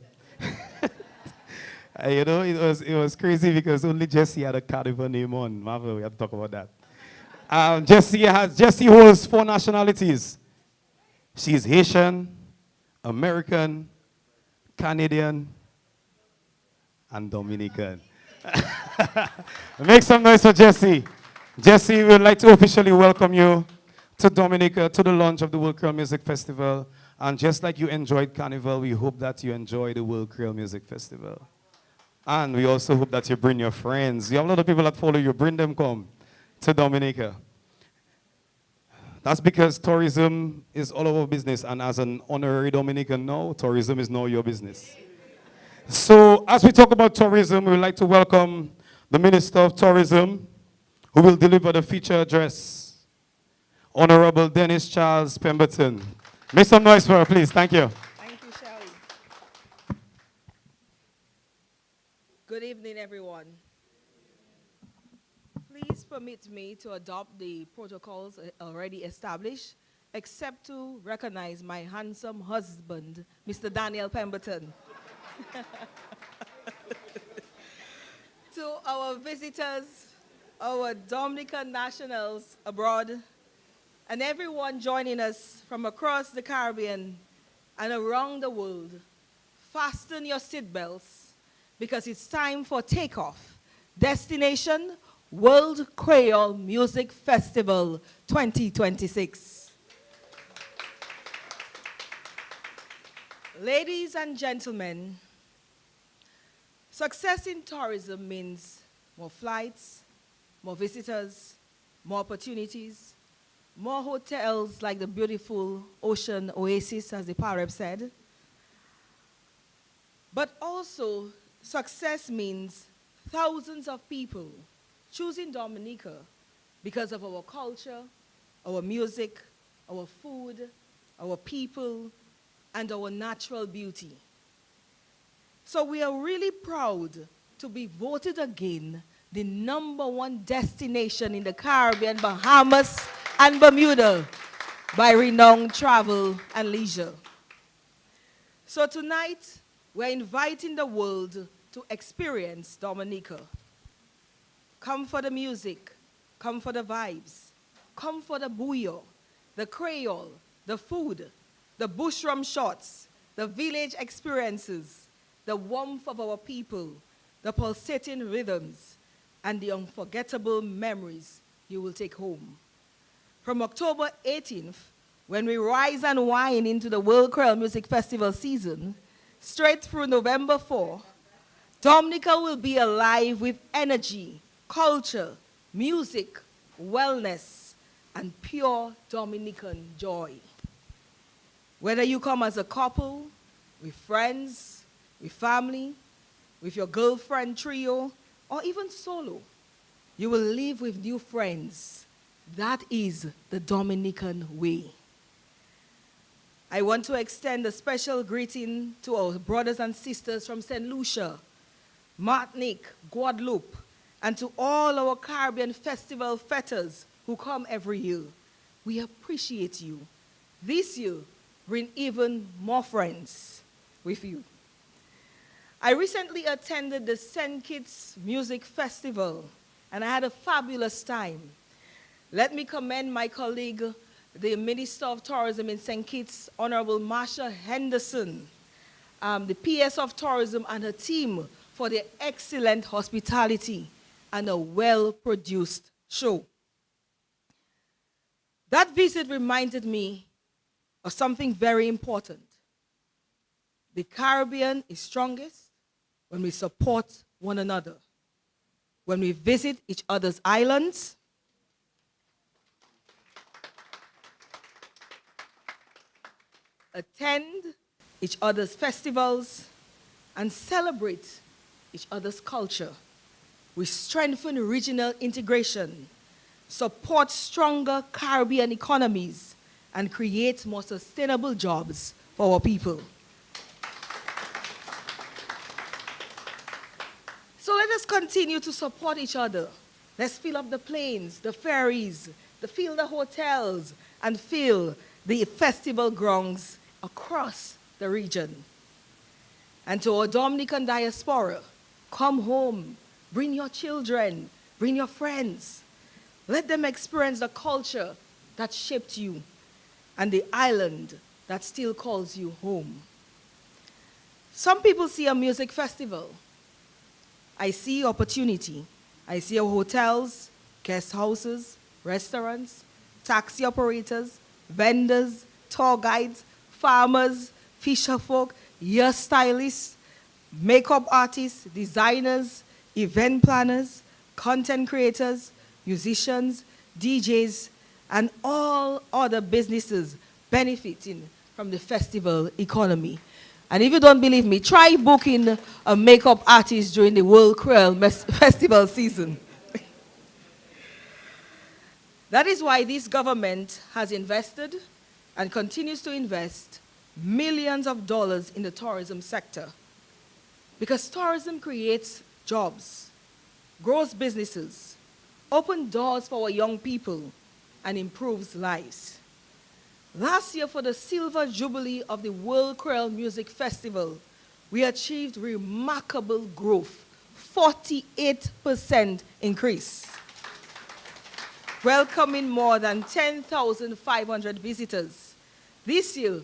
You know, it was crazy because only Jessie had a Carnival name on. Marvel, we have to talk about that. Jessie holds 4 nationalities. She's Haitian, American, Canadian, and Dominican. Make some noise for Jessie. Jessie, we would like to officially welcome you to Dominica, to the launch of the World Creole Music Festival. And just like you enjoyed Carnival, we hope that you enjoy the World Creole Music Festival. And we also hope that you bring your friends. You have a lot of people that follow you. Bring them come to Dominica. That's because tourism is all over business. And as an honorary Dominican now, tourism is now your business. So as we talk about tourism, we would like to welcome the Minister of Tourism, who will deliver the feature address, Honorable Dennis Charles Pemberton. Make some noise for her, please. Thank you. Thank you, Shelly. Good evening, everyone. Please permit me to adopt the protocols already established, except to recognize my handsome husband, Mr. Daniel Pemberton. To our visitors, our Dominican nationals abroad, and everyone joining us from across the Caribbean and around the world, fasten your seatbelts because it's time for takeoff. Destination, World Creole Music Festival 2026. Ladies and gentlemen, success in tourism means more flights, more visitors, more opportunities, more hotels like the beautiful ocean oasis, as the Parab said. But also, success means thousands of people choosing Dominica because of our culture, our music, our food, our people, and our natural beauty. So we are really proud to be voted again the #1 destination in the Caribbean, Bahamas, and Bermuda by Renowned Travel and Leisure. So tonight, we're inviting the world to experience Dominica. Come for the music, come for the vibes, come for the bouillon, the Creole, the food, the bushram shots, the village experiences, the warmth of our people, the pulsating rhythms, and the unforgettable memories you will take home. From October 18th, when we rise and wine into the World Creole Music Festival season, straight through November 4, Dominica will be alive with energy, culture, music, wellness, and pure Dominican joy. Whether you come as a couple, with friends, with family, with your girlfriend trio, or even solo, you will live with new friends. That is the Dominican way. I want to extend a special greeting to our brothers and sisters from St. Lucia, Martinique, Guadeloupe, and to all our Caribbean festival fetters who come every year. We appreciate you. This year, bring even more friends with you. I recently attended the St. Kitts Music Festival, and I had a fabulous time. Let me commend my colleague, the Minister of Tourism in St. Kitts, Honorable Marsha Henderson, the PS of Tourism and her team for their excellent hospitality and a well-produced show. That visit reminded me of something very important. The Caribbean is strongest when we support one another, when we visit each other's islands, attend each other's festivals, and celebrate each other's culture. We strengthen regional integration, support stronger Caribbean economies, and create more sustainable jobs for our people. So let us continue to support each other. Let's fill up the planes, the ferries, fill the hotels, and fill the festival grounds across the region. And to our Dominican diaspora, come home, bring your children, bring your friends. Let them experience the culture that shaped you and the island that still calls you home. Some people see a music festival. I see opportunity. I see our hotels, guest houses, restaurants, taxi operators, vendors, tour guides, farmers, fisherfolk, hairstylists, makeup artists, designers, event planners, content creators, musicians, DJs, and all other businesses benefiting from the festival economy. And if you don't believe me, try booking a makeup artist during the World Creole Festival season. That is why this government has invested and continues to invest millions of dollars in the tourism sector. Because tourism creates jobs, grows businesses, opens doors for our young people, and improves lives. Last year, for the Silver Jubilee of the World Creole Music Festival, we achieved remarkable growth, 48% increase, welcoming more than 10,500 visitors. This year,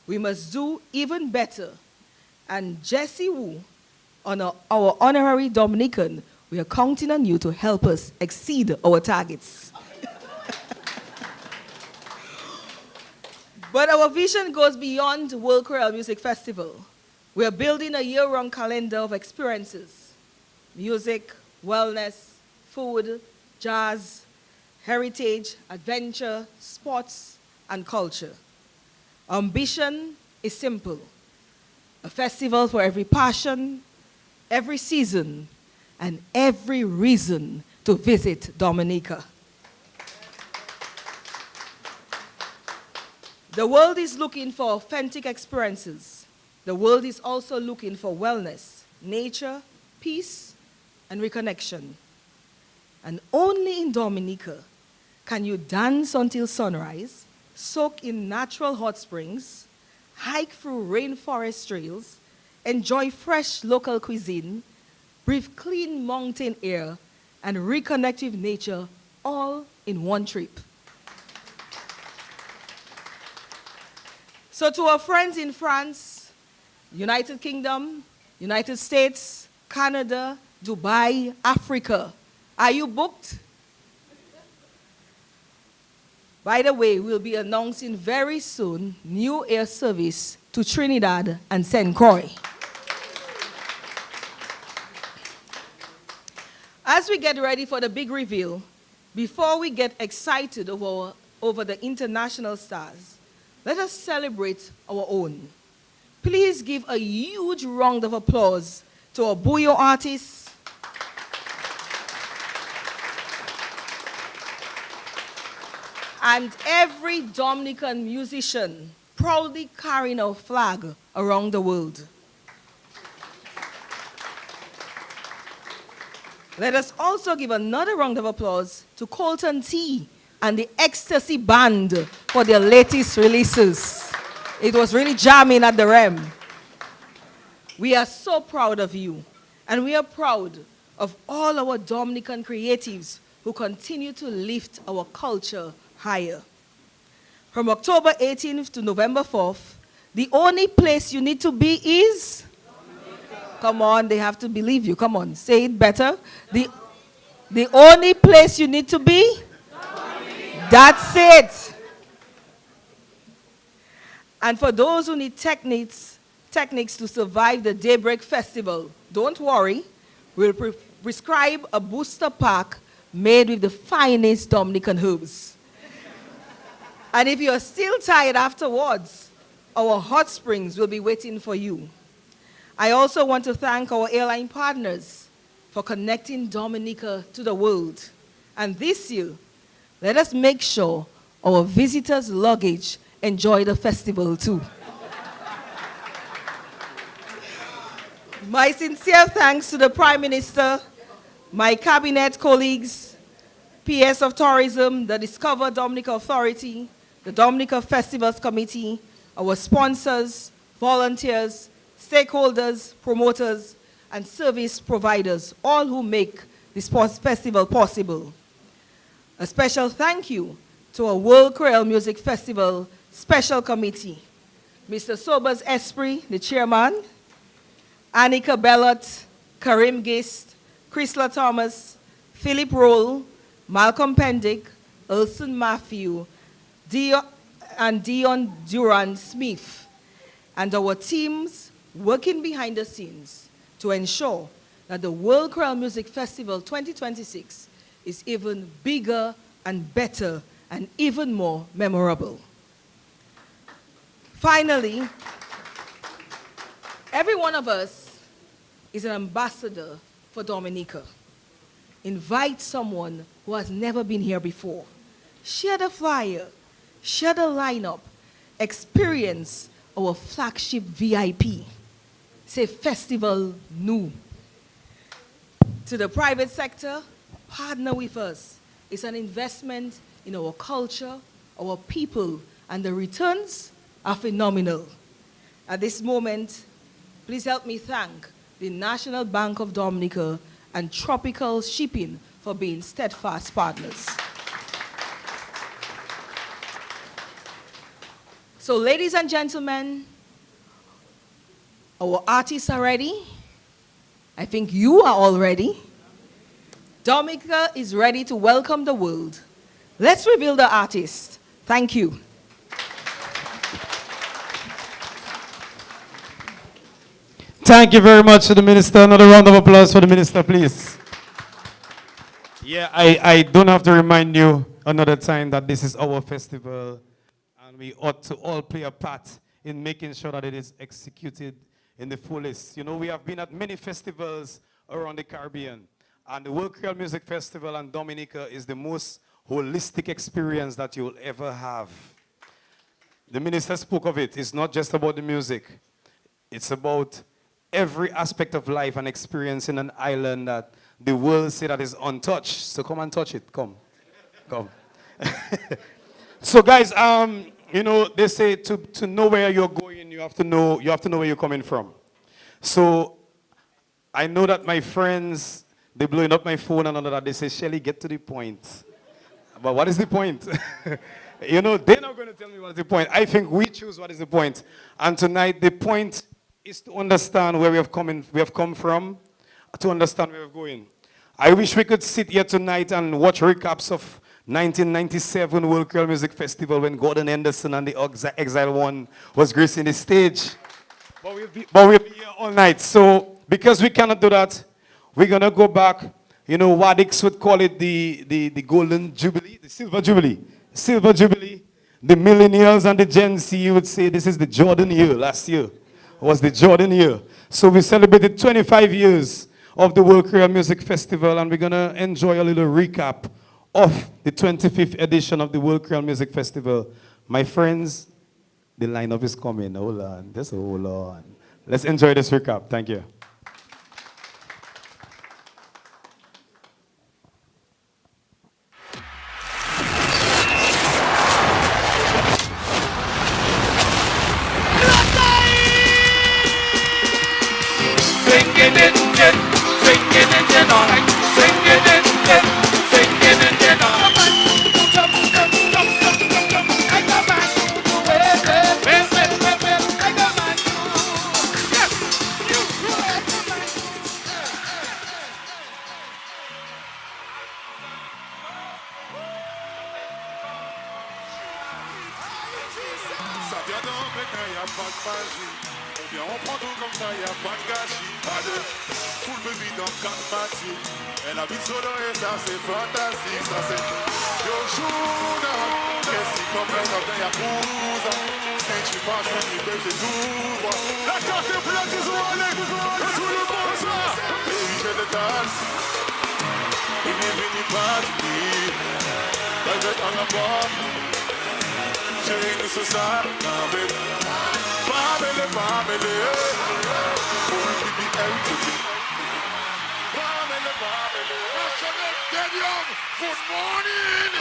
we must do even better. And Jessie Woo, our honorary Dominican, we are counting on you to help us exceed our targets. But our vision goes beyond the World Creole Music Festival. We are building a year-round calendar of experiences: music, wellness, food, jazz, heritage, adventure, sports, and culture. Our ambition is simple: a festival for every passion, every season, and every reason to visit Dominica. The world is looking for authentic experiences. The world is also looking for wellness, nature, peace, and reconnection. And only in Dominica can you dance until sunrise, soak in natural hot springs, hike through rainforest trails, enjoy fresh local cuisine, breathe clean mountain air, and reconnect with nature all in one trip. So to our friends in France, United Kingdom, United States, Canada, Dubai, Africa, are you booked? By the way, we'll be announcing very soon new air service to Trinidad and St. Croix. As we get ready for the big reveal, before we get excited over the international stars, let us celebrate our own. Please give a huge round of applause to our Bouillon artists, and every Dominican musician proudly carrying our flag around the world. Let us also give another round of applause to Colton T and the Ecstasy Band for their latest releases. It was really jamming at the Rem. We are so proud of you, and we are proud of all our Dominican creatives who continue to lift our culture higher. From October 18th to November 4th, the only place you need to be is? Dominica. Come on, they have to believe you. Come on, say it better. The only place you need to be? Dominica. That's it. And for those who need techniques to survive the Daybreak Festival, don't worry. We'll prescribe a booster pack made with the finest Dominican herbs. And if you're still tired afterwards, our hot springs will be waiting for you. I also want to thank our airline partners for connecting Dominica to the world. And this year, let us make sure our visitors' luggage enjoy the festival too. My sincere thanks to the Prime Minister, my cabinet colleagues, PS of Tourism, the Discover Dominica Authority, the Dominica Festivals Committee, our sponsors, volunteers, stakeholders, promoters, and service providers, all who make this festival possible. A special thank you to our World Creole Music Festival Special Committee, Mr. Sobers Esprit, the chairman, Annika Bellot, Karim Gist, Chrysla Thomas, Philip Roll, Malcolm Pendick, Elson Matthew, and Dion Durand Smith, and our teams working behind the scenes to ensure that the World Creole Music Festival 2026 is even bigger and better and even more memorable. Finally, every one of us is an ambassador for Dominica. Invite someone who has never been here before. Share the flyer, share the lineup, experience our flagship VIP. Say Festival New. To the private sector, partner with us. It's an investment in our culture, our people, and the returns are phenomenal. At this moment, please help me thank the National Bank of Dominica and Tropical Shipping for being steadfast partners. So, ladies and gentlemen, our artists are ready. I think you are all ready. Dominica is ready to welcome the world. Let's reveal the artist. Thank you. Thank you very much to the minister. Another round of applause for the minister, please. Yeah, I don't have to remind you another time that this is our festival, and we ought to all play a part in making sure that it is executed in the fullest. You know, we have been at many festivals around the Caribbean, and the World Creole Music Festival and Dominica is the most holistic experience that you'll ever have. The minister spoke of it. It's not just about the music. It's about every aspect of life and experience in an island that the world say that is untouched. So come and touch it. Come. Come. So guys, you know, they say to know where you're going, you have to know where you're coming from. So I know that my friends, they're blowing up my phone and all of that. They say, Shelly, get to the point. But what is the point? You know, they're not going to tell me what is the point. I think we choose what is the point. And tonight, the point is to understand where we have come from, to understand where we're going. I wish we could sit here tonight and watch recaps of 1997 World Creole Music Festival when Gordon Henderson and the Exile One was gracing the stage. But we'll be here all night. So because we cannot do that, we're going to go back. You know, Wadix would call it the Golden Jubilee, the Silver Jubilee. Silver Jubilee. The millennials and the Gen Z would say this is the Jordan year. Last year was the Jordan year. So we celebrated 25 years of the World Creole Music Festival, and we're going to enjoy a little recap of the 25th edition of the World Creole Music Festival. My friends, the lineup is coming. Hold on. Just hold on. Let's enjoy this recap. Thank you. a pas de magie. Ou bien on prend tout comme ça, y a pas de gâchis. Pas de full baby dans 4 matières. Elle habite solo et ça c'est fantastique. Ça c'est Yo Shuna. Qu'est-ce qui comprend ça dans Yakuza? Si tu passes un niveau c'est tout. La carte est pleine de zoolèques. Et tout le monde ça. Baby je te danse. Il n'est venu pas de dire. Là je t'en la porte. J'ai une sous ça. Family, family. Full BBL to be. Family, family. National Stadium. Good morning.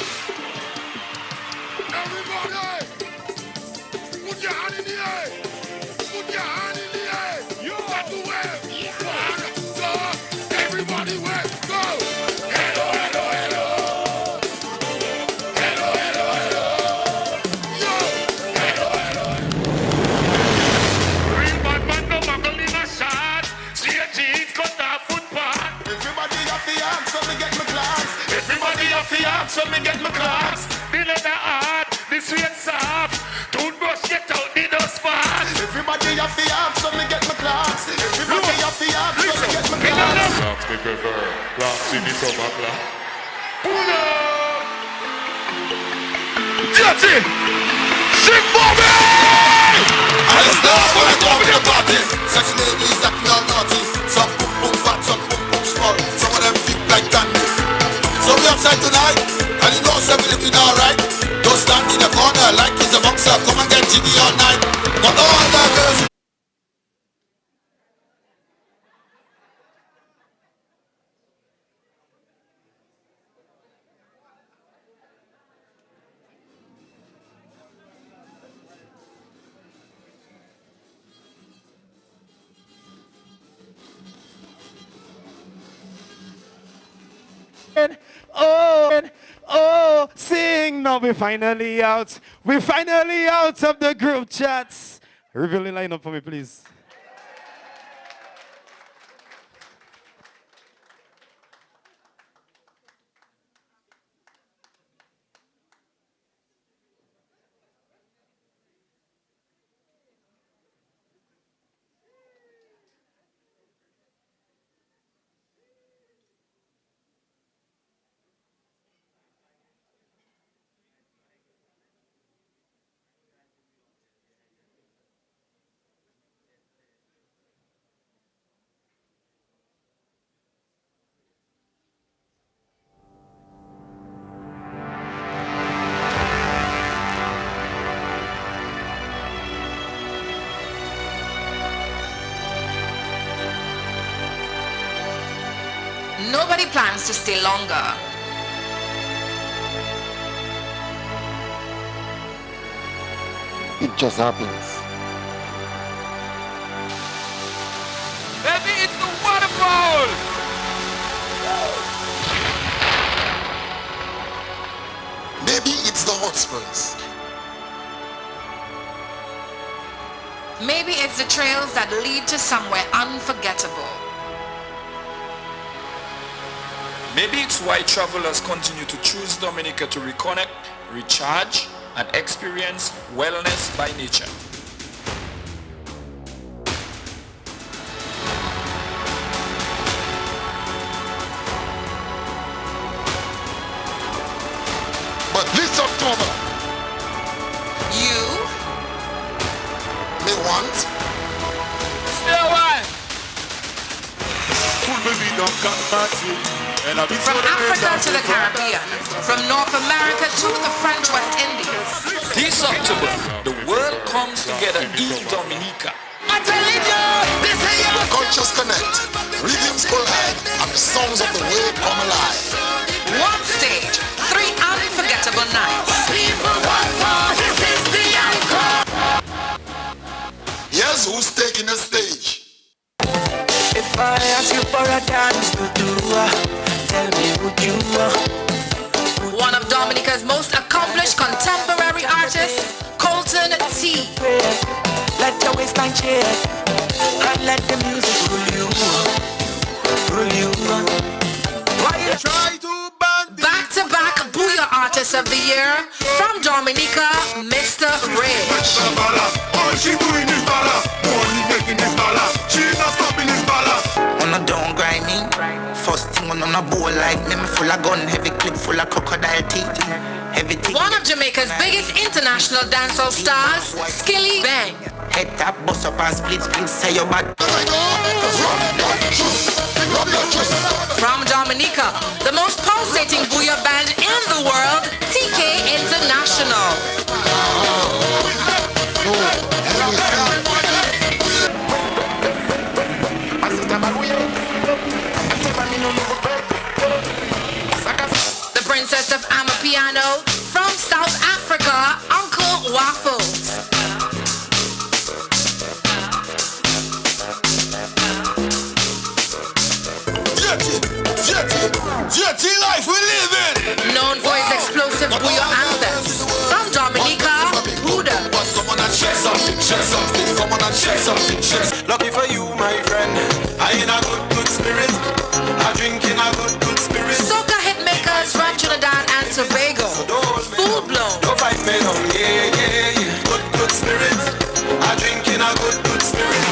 Everybody. Put your hand in the air. Put your hand in the air. You got to wave. 1, 2, everybody wave. Go. Hello, hello, hello. Hello, hello, hello. Yo. Hello, hello, hello. Real bad man no buckle in a shot. Straight jeans cut off footpath. Everybody have the arms so me get my clocks. Everybody have the arms so me get my clocks. The leather hard, the sweet soft. Toothbrush get out the dust fast. Everybody have the arms so me get my clocks. Everybody have the arms so me get my clocks. Clocks me prefer. Clocks in the summer clock. Pull up. Jessie, sing for me. I just love when I come to the party. Sexy ladies acting all naughty. Some boom boom fat, some boom boom small. Some of them thick like candy. So we outside tonight, and you know so we looking alright. Don't stand in the corner like he's a boxer. Come and get jiggy all night. Got all the girls. Oh, sing now. We're finally out. We're finally out of the group chats. Reveal the line up for me, please. Nobody plans to stay longer. It just happens. Baby, it's the waterfall! Maybe it's the hot springs. Maybe it's the trails that lead to somewhere unforgettable. Maybe it's why travelers continue to choose Dominica to reconnect, recharge, and experience wellness by nature. But this October, you may want Still one! Full baby don't got party. And I be from Africa to the Caribbean, from North America to the French West Indies. This October, the world comes together in Dominica. I'm telling you, this is your cultures connect, rhythms collide, and the songs of the world come alive. One stage, 3 unforgettable nights. This is the encore. Here's who's taking the stage. If I ask you for a dance to do, tell me would you? One of Dominica's most accomplished contemporary artists, Colton T. Let your waistline shake and let the music rule you. Why you try to band back-to-back Booyah Artist of the Year from Dominica, Mr. Rich. All she doing is bala. Only making this bala. She not stopping this bala. On a don't grind me. First thing on a bowl like me full of gun, heavy clip full of crocodile teeth. One of Jamaica's biggest international dancehall stars, Skilly Bang. Head tap, bust up and split, say your bad. From Dominica, the most pulsating booyah band in the world, TK International. The Princess of Amapiano from South Africa, Uncle Waffles. Jetty life we live in. Known for his explosive booyah anthems. From Dominica, Buddha. Come on and check something, come on and check something, Lucky for you, my friend. I in a good spirit. I drink in a good spirit. Soca hitmakers from Trinidad and Tobago. Full blown. Don't fight me no, yeah. Good spirit. I drink in a good spirit.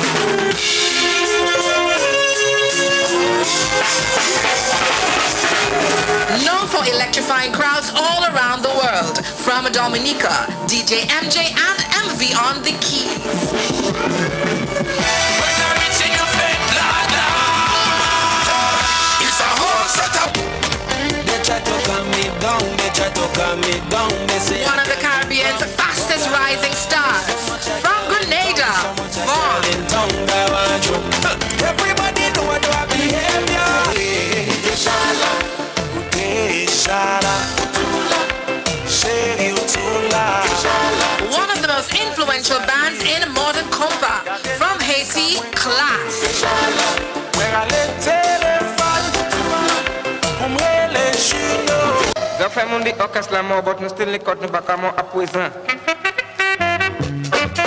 Known for electrifying crowds all around the world. From Dominica, DJ MJ and MV on the keys. It's a whole setup. They try to calm me down, they say One of the Caribbean's fastest rising stars. From Grenada, Vaughn. Everybody know what do I behavior. One of the most influential bands in modern compa. From Haiti, Class. Zo fè moun di okas la mò, but nou still li kot nou baka mò a poison.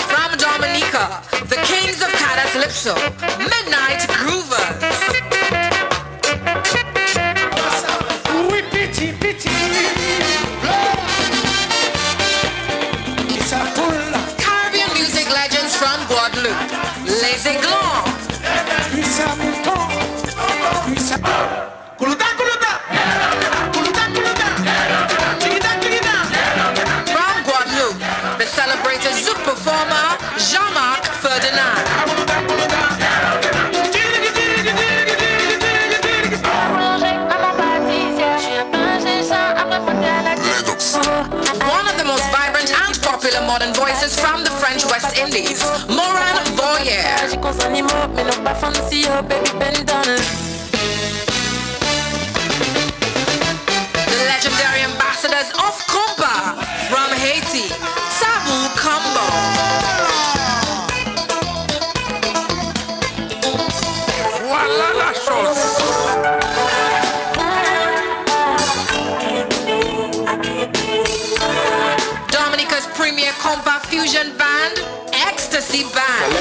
From Dominica, the kings of Calypso, Midnight Groovers. Caribbean music legends from Guadeloupe, Les Aiglons. From Guadeloupe, the celebrated Zouk performer, Jean-Marc Ferdinand. One of the most vibrant and popular modern voices from the French West Indies, Moran Boyer. The legendary ambassadors of compa from Haiti, Taboo Combo. Voilà la chose. Dominica's premier compa fusion band, Ecstasy Band.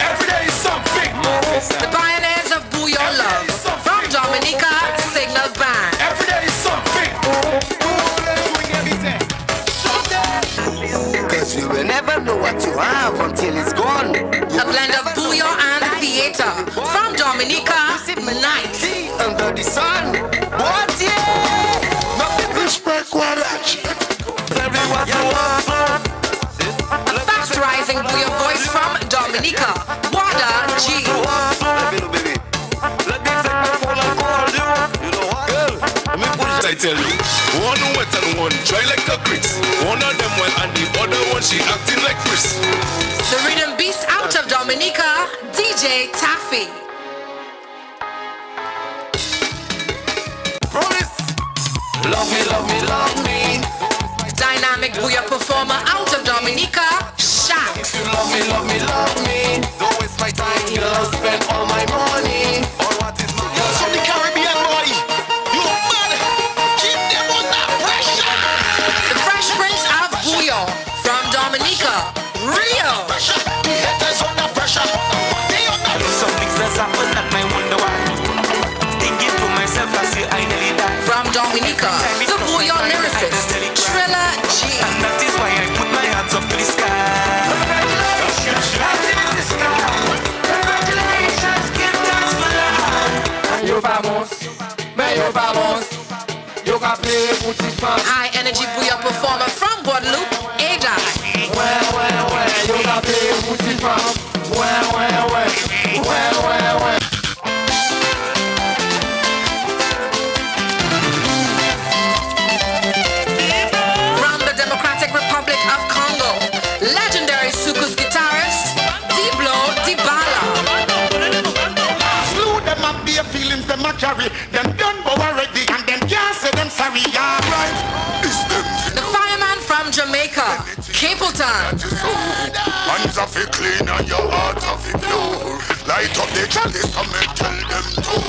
Every day is something. The pioneers of Bouillon Love. From Dominica, Signal Band. Every day is something. Cause you will never know what you have until it's gone. A blend of bouillon and theater. From Dominica, Night. Under the sun. What yeah? Nothing respect Guarachi. Fast rising bouillon voice from Dominica, Wada G. I tell you, one wet and one dry like a Chris. One of them well and the other one she acting like Chris. The rhythm beast out of Dominica, DJ Taffy. Promise. Love me, love me, love me. Dynamic bouillon performer out of Dominica, Shax. Love me, love me, love me. Don't waste my time, girl. Spend all my money on what is mine. Girls from the Caribbean, boy. You mad? Keep them under pressure. The Fresh Prince of Bouillon from Dominica, Rio. The haters under pressure. They under. Some things that's happened that I wonder why. Dominica, the booyah lyricist, Trilla G. And that is why I put my hands up to the sky. High energy booyah performer from Guadeloupe, Ada. From the Democratic Republic of Congo, legendary Suku's guitarist, Diblo Dibala. Slew them up, their feelings them a carry. Them done bow already and them can't say them sorry. Yeah, right. The fireman from Jamaica, Capleton. Hands are fi clean and your heart are fi pure. Light up the chalice and me tell them to.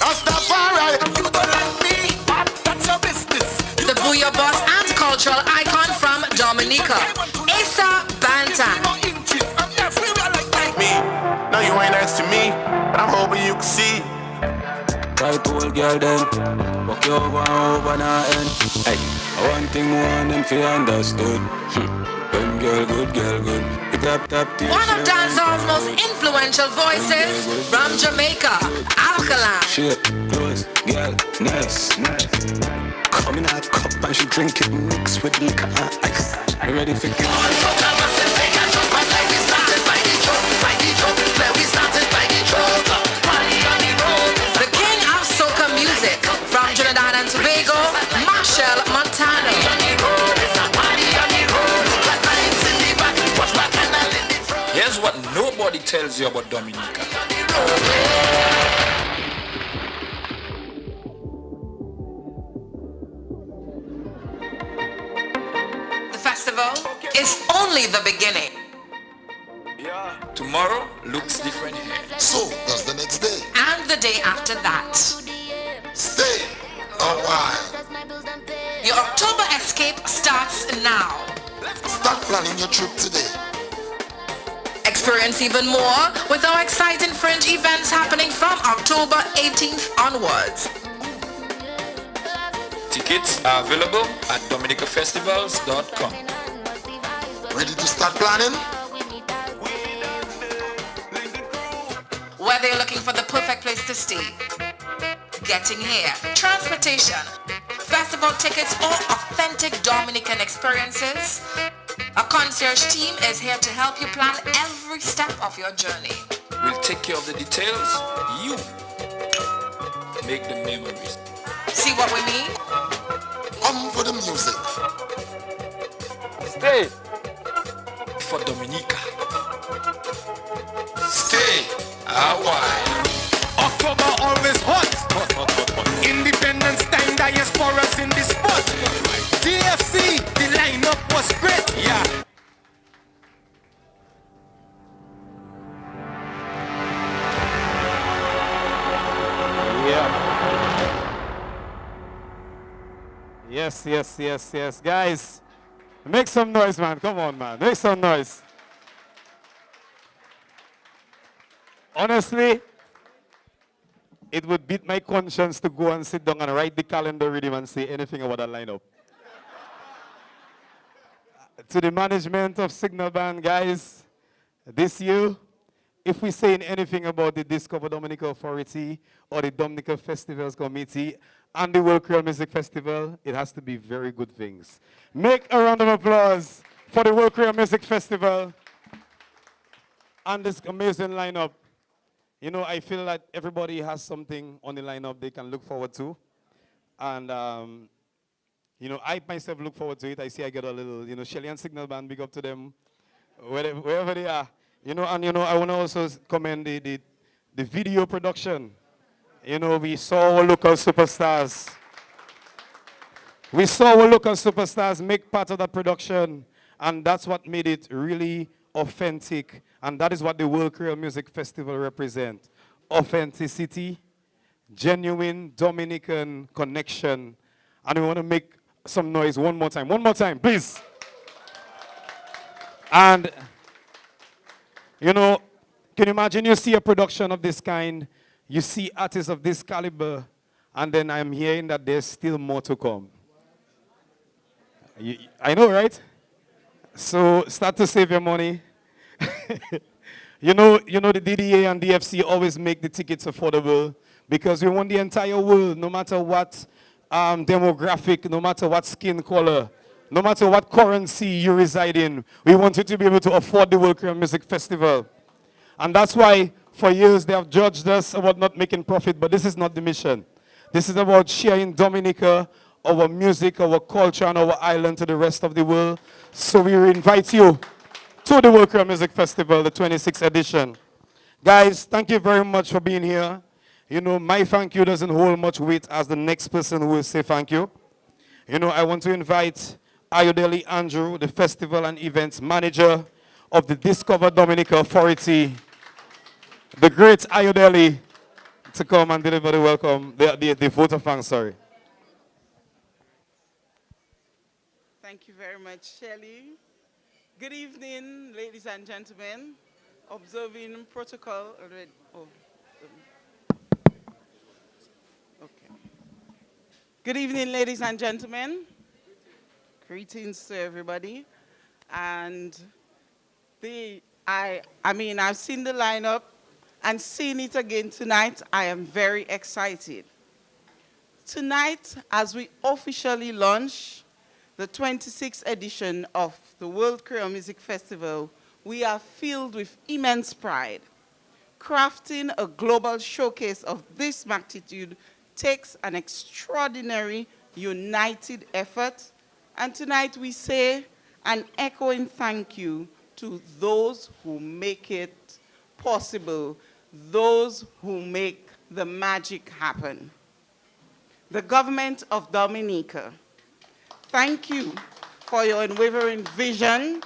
That's the fire. You don't like me, that's your business. The booyah boss and cultural icon from Dominica, Asa Bantan. Me, now you ain't nice to me, but I'm hoping you can see. Right old girl then, walk you over and over now end. Hey, one thing more and them feel understood. Them girl good, tap One of dancehall's most influential voices from Jamaica, Alkaline. Shit, close, girl, nice. Come in a cup and she drink it mixed with liquor and ice. You ready for it? The king of soca music from Trinidad and Tobago, Marshall Montano. Here's what nobody tells you about Dominica. The festival is only the beginning. Tomorrow looks different here. So does the next day. And the day after that. Stay a while. Your October escape starts now. Start planning your trip today. Experience even more with our exciting fringe events happening from October 18th onwards. Tickets are available at dominicafestivals.com. Ready to start planning? Whether you're looking for the perfect place to stay, getting here, transportation, festival tickets, or authentic Dominican experiences, a concierge team is here to help you plan every step of your journey. We'll take care of the details. You make the memories. See what we mean? Come for the music. Stay for Dominica. Stay a while. October always hot. Independence time, diasporas in the spot. DFC, the lineup was great. Yeah. Yes. Guys, make some noise, man. Come on, man. Make some noise. Honestly, it would beat my conscience to go and sit down and write the calendar rhythm and say anything about that lineup. To the management of Signal Band, guys, this year, if we say anything about the Discover Dominica Authority or the Dominica Festivals Committee and the World Creole Music Festival, it has to be very good things. Make a round of applause for the World Creole Music Festival and this amazing lineup. You know, I feel that everybody has something on the lineup they can look forward to. And, you know, I myself look forward to it. I see I get a little, you know, Shelly and Signal Band, big up to them, wherever they are. You know, and, you know, I want to also commend the video production. You know, we saw our local superstars. We saw our local superstars make part of that production, and that's what made it really authentic. And that is what the World Creole Music Festival represents. Authenticity, genuine Dominican connection. And we want to make some noise one more time, please. And, you know, can you imagine you see a production of this kind, you see artists of this caliber, And then I'm hearing that there's still more to come. I know, right? So start to save your money. You know the DDA and DFC always make the tickets affordable because we want the entire world, no matter what demographic, no matter what skin color, no matter what currency you reside in, we want you to be able to afford the World Creole Music Festival. And that's why for years they have judged us about not making profit, but this is not the mission. This is about sharing Dominica, our music, our culture, and our island to the rest of the world. So we invite you to the World Creole Music Festival, the 26th edition. Guys, thank you very much for being here. You know, my thank you doesn't hold much weight as the next person who will say thank you. You know, I want to invite Ayodele Andrew, the Festival and Events Manager of the Discover Dominica Authority, the great Ayodele, to come and deliver the welcome, the vote of thanks, sorry. Thank you very much, Shelley. Good evening, ladies and gentlemen. Observing protocol already. Okay. Good evening, ladies and gentlemen. Greetings to everybody. And I've seen the lineup and seen it again tonight. I am very excited. Tonight, as we officially launch the 26th edition of the World Creole Music Festival, we are filled with immense pride. Crafting a global showcase of this magnitude takes an extraordinary, united effort. And tonight we say an echoing thank you to those who make it possible, those who make the magic happen. The government of Dominica, thank you for your unwavering vision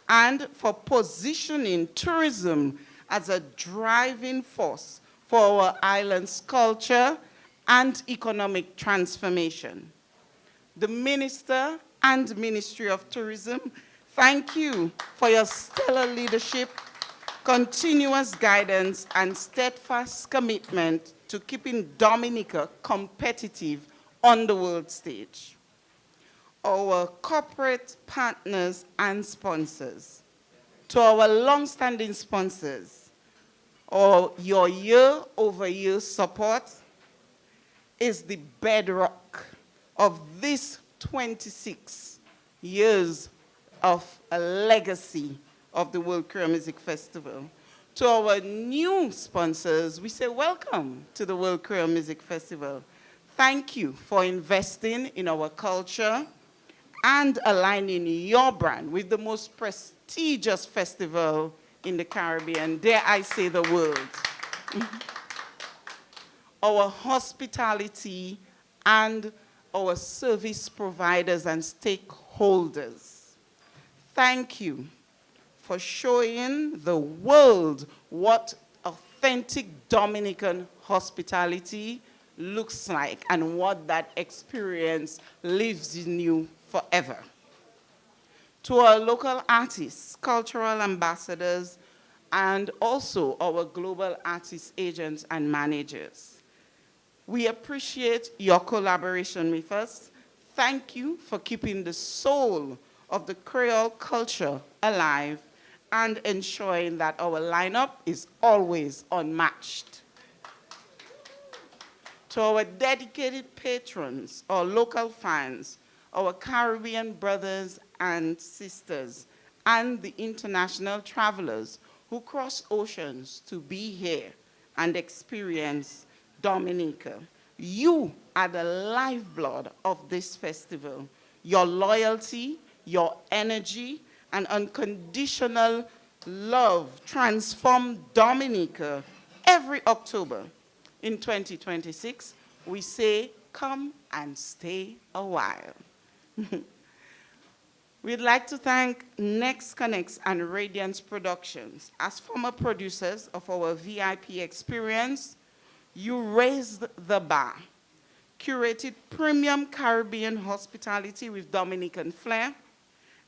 and for positioning tourism as a driving force for our island's culture and economic transformation. The Minister and Ministry of Tourism, thank you for your stellar leadership, continuous guidance, and steadfast commitment to keeping Dominica competitive on the world stage. Our corporate partners and sponsors, to our long-standing sponsors, your year-over-year support is the bedrock of this 26 years of a legacy of the World Creole Music Festival. To our new sponsors, we say welcome to the World Creole Music Festival. Thank you for investing in our culture and aligning your brand with the most prestigious festival in the Caribbean, dare I say the world. Our hospitality and our service providers and stakeholders, thank you for showing the world what authentic Dominican hospitality looks like and what that experience lives in you forever. To our local artists, cultural ambassadors, and also our global artist agents and managers, we appreciate your collaboration with us. Thank you for keeping the soul of the Creole culture alive and ensuring that our lineup is always unmatched. To our dedicated patrons, our local fans, our Caribbean brothers and sisters, and the international travelers who cross oceans to be here and experience Dominica. You are the lifeblood of this festival. Your loyalty, your energy, and unconditional love transform Dominica every October. In 2026, we say, come and stay a while. We'd like to thank Next Connects and Radiance Productions. As former producers of our VIP experience, you raised the bar, curated premium Caribbean hospitality with Dominican flair,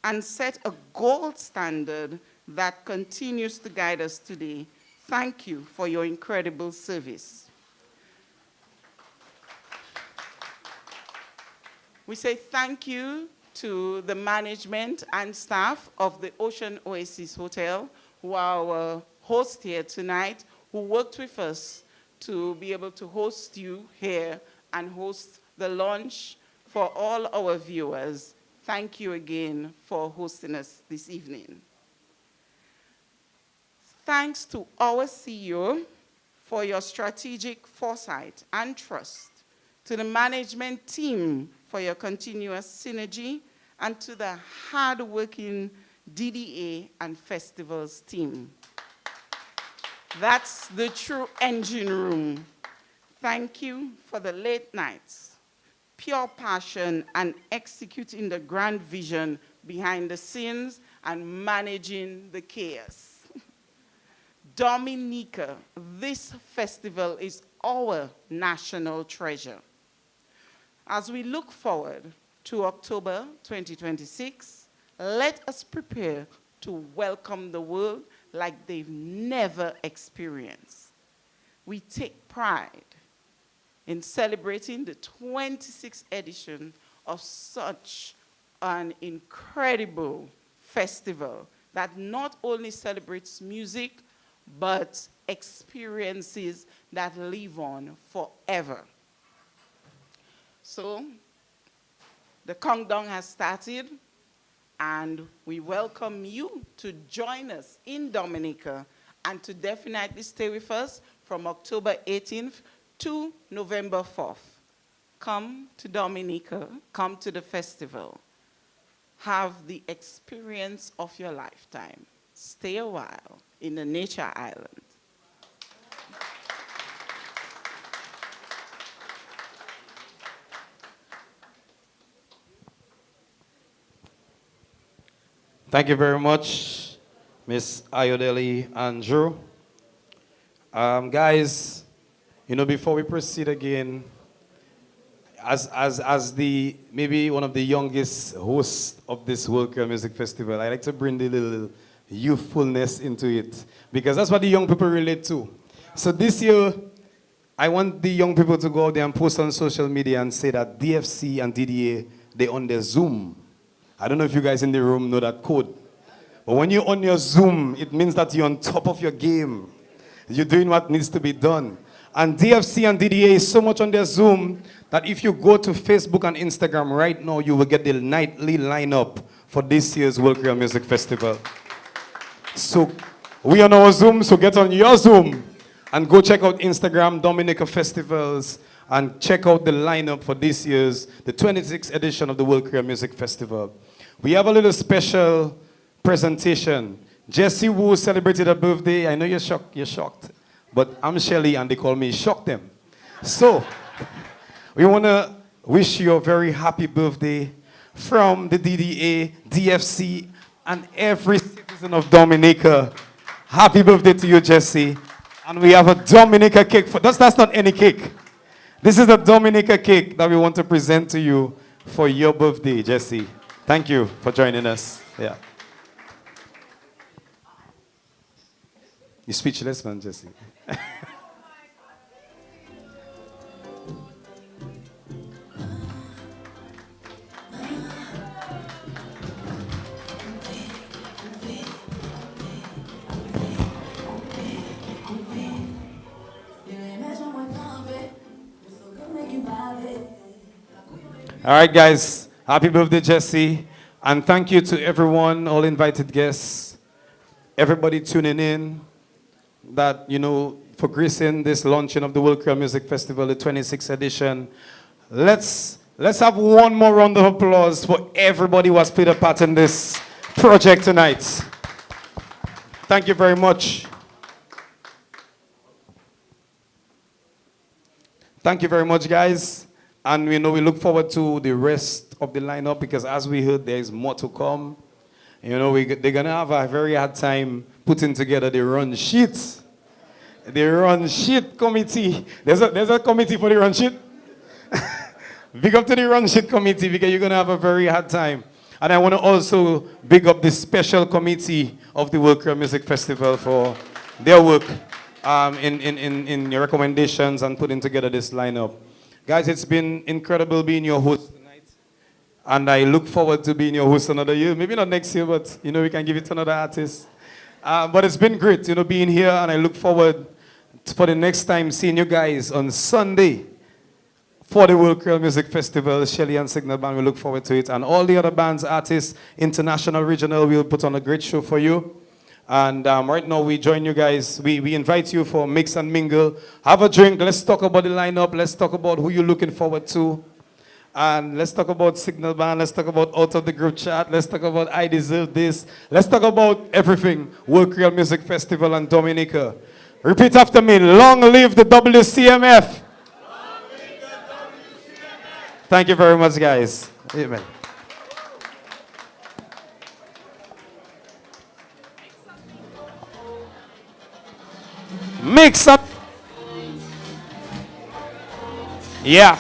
and set a gold standard that continues to guide us today. Thank you for your incredible service. We say thank you to the management and staff of the Ocean Oasis Hotel, who are our hosts here tonight, who worked with us to be able to host you here and host the launch for all our viewers. Thank you again for hosting us this evening. Thanks to our CEO for your strategic foresight and trust, to the management team for your continuous synergy, and to the hard-working DDA and festivals team. That's the true engine room. Thank you for the late nights, pure passion, and executing the grand vision behind the scenes and managing the chaos. Dominica, this festival is our national treasure. As we look forward to October 2026, let us prepare to welcome the world like they've never experienced. We take pride in celebrating the 26th edition of such an incredible festival that not only celebrates music, but experiences that live on forever. So, the countdown has started, and we welcome you to join us in Dominica and to definitely stay with us from October 18th to November 4th. Come to Dominica, come to the festival. Have the experience of your lifetime. Stay a while in the Nature Island. Thank you very much, Miss Ayodele Andrew. Guys, before we proceed again, as the maybe one of the youngest hosts of this World Creole Music Festival, I like to bring the little youthfulness into it, because that's what the young people relate to. So this year, I want the young people to go out there and post on social media and say that DFC and DDA, they're on their Zoom. I don't know if you guys in the room know that code. But when you're on your Zoom, it means that you're on top of your game. You're doing what needs to be done. And DFC and DDA is so much on their Zoom that if you go to Facebook and Instagram right now, you will get the nightly lineup for this year's World Creole Music Festival. So we on our Zoom, so get on your Zoom and go check out Instagram, Dominica Festivals, and check out the lineup for this year's, the 26th edition of the World Creole Music Festival. We have a little special presentation. Jessie Woo celebrated her birthday. I know you're shocked, but I'm Shelly and they call me Shock Them. So, we want to wish you a very happy birthday from the DDA, DFC, and every citizen of Dominica. Happy birthday to you, Jessie. And we have a Dominica cake. That's not any cake. This is a Dominica cake that we want to present to you for your birthday, Jessie. Thank you for joining us. Yeah. You're speechless, man, Jessie. All right, guys. Happy birthday, Jessie. And thank you to everyone, all invited guests, everybody tuning in, that, for gracing this launching of the World Creole Music Festival, the 26th edition. Let's have one more round of applause for everybody who has played a part in this project tonight. Thank you very much. Thank you very much, guys. And we look forward to the rest of the lineup, because as we heard, there is more to come. They're going to have a very hard time putting together the run sheet. The run sheet committee. There's a committee for the run sheet. Big up to the run sheet committee, because you're going to have a very hard time. And I want to also big up the special committee of the World Creole Music Festival for their work in your recommendations and putting together this lineup. Guys, it's been incredible being your host tonight. And I look forward to being your host another year. Maybe not next year, but, we can give it to another artist. But it's been great, being here. And I look forward for the next time seeing you guys on Sunday for the World Creole Music Festival. Shelly and Signal Band, we look forward to it. And all the other bands, artists, international, regional, we'll put on a great show for you. And right now, we join you guys. We invite you for Mix and Mingle. Have a drink. Let's talk about the lineup. Let's talk about who you're looking forward to. And let's talk about Signal Band. Let's talk about Out of the Group Chat. Let's talk about I Deserve This. Let's talk about everything. World Creole Music Festival and Dominica. Repeat after me. Long live the WCMF. Thank you very much, guys. Amen. Mix up. Yeah.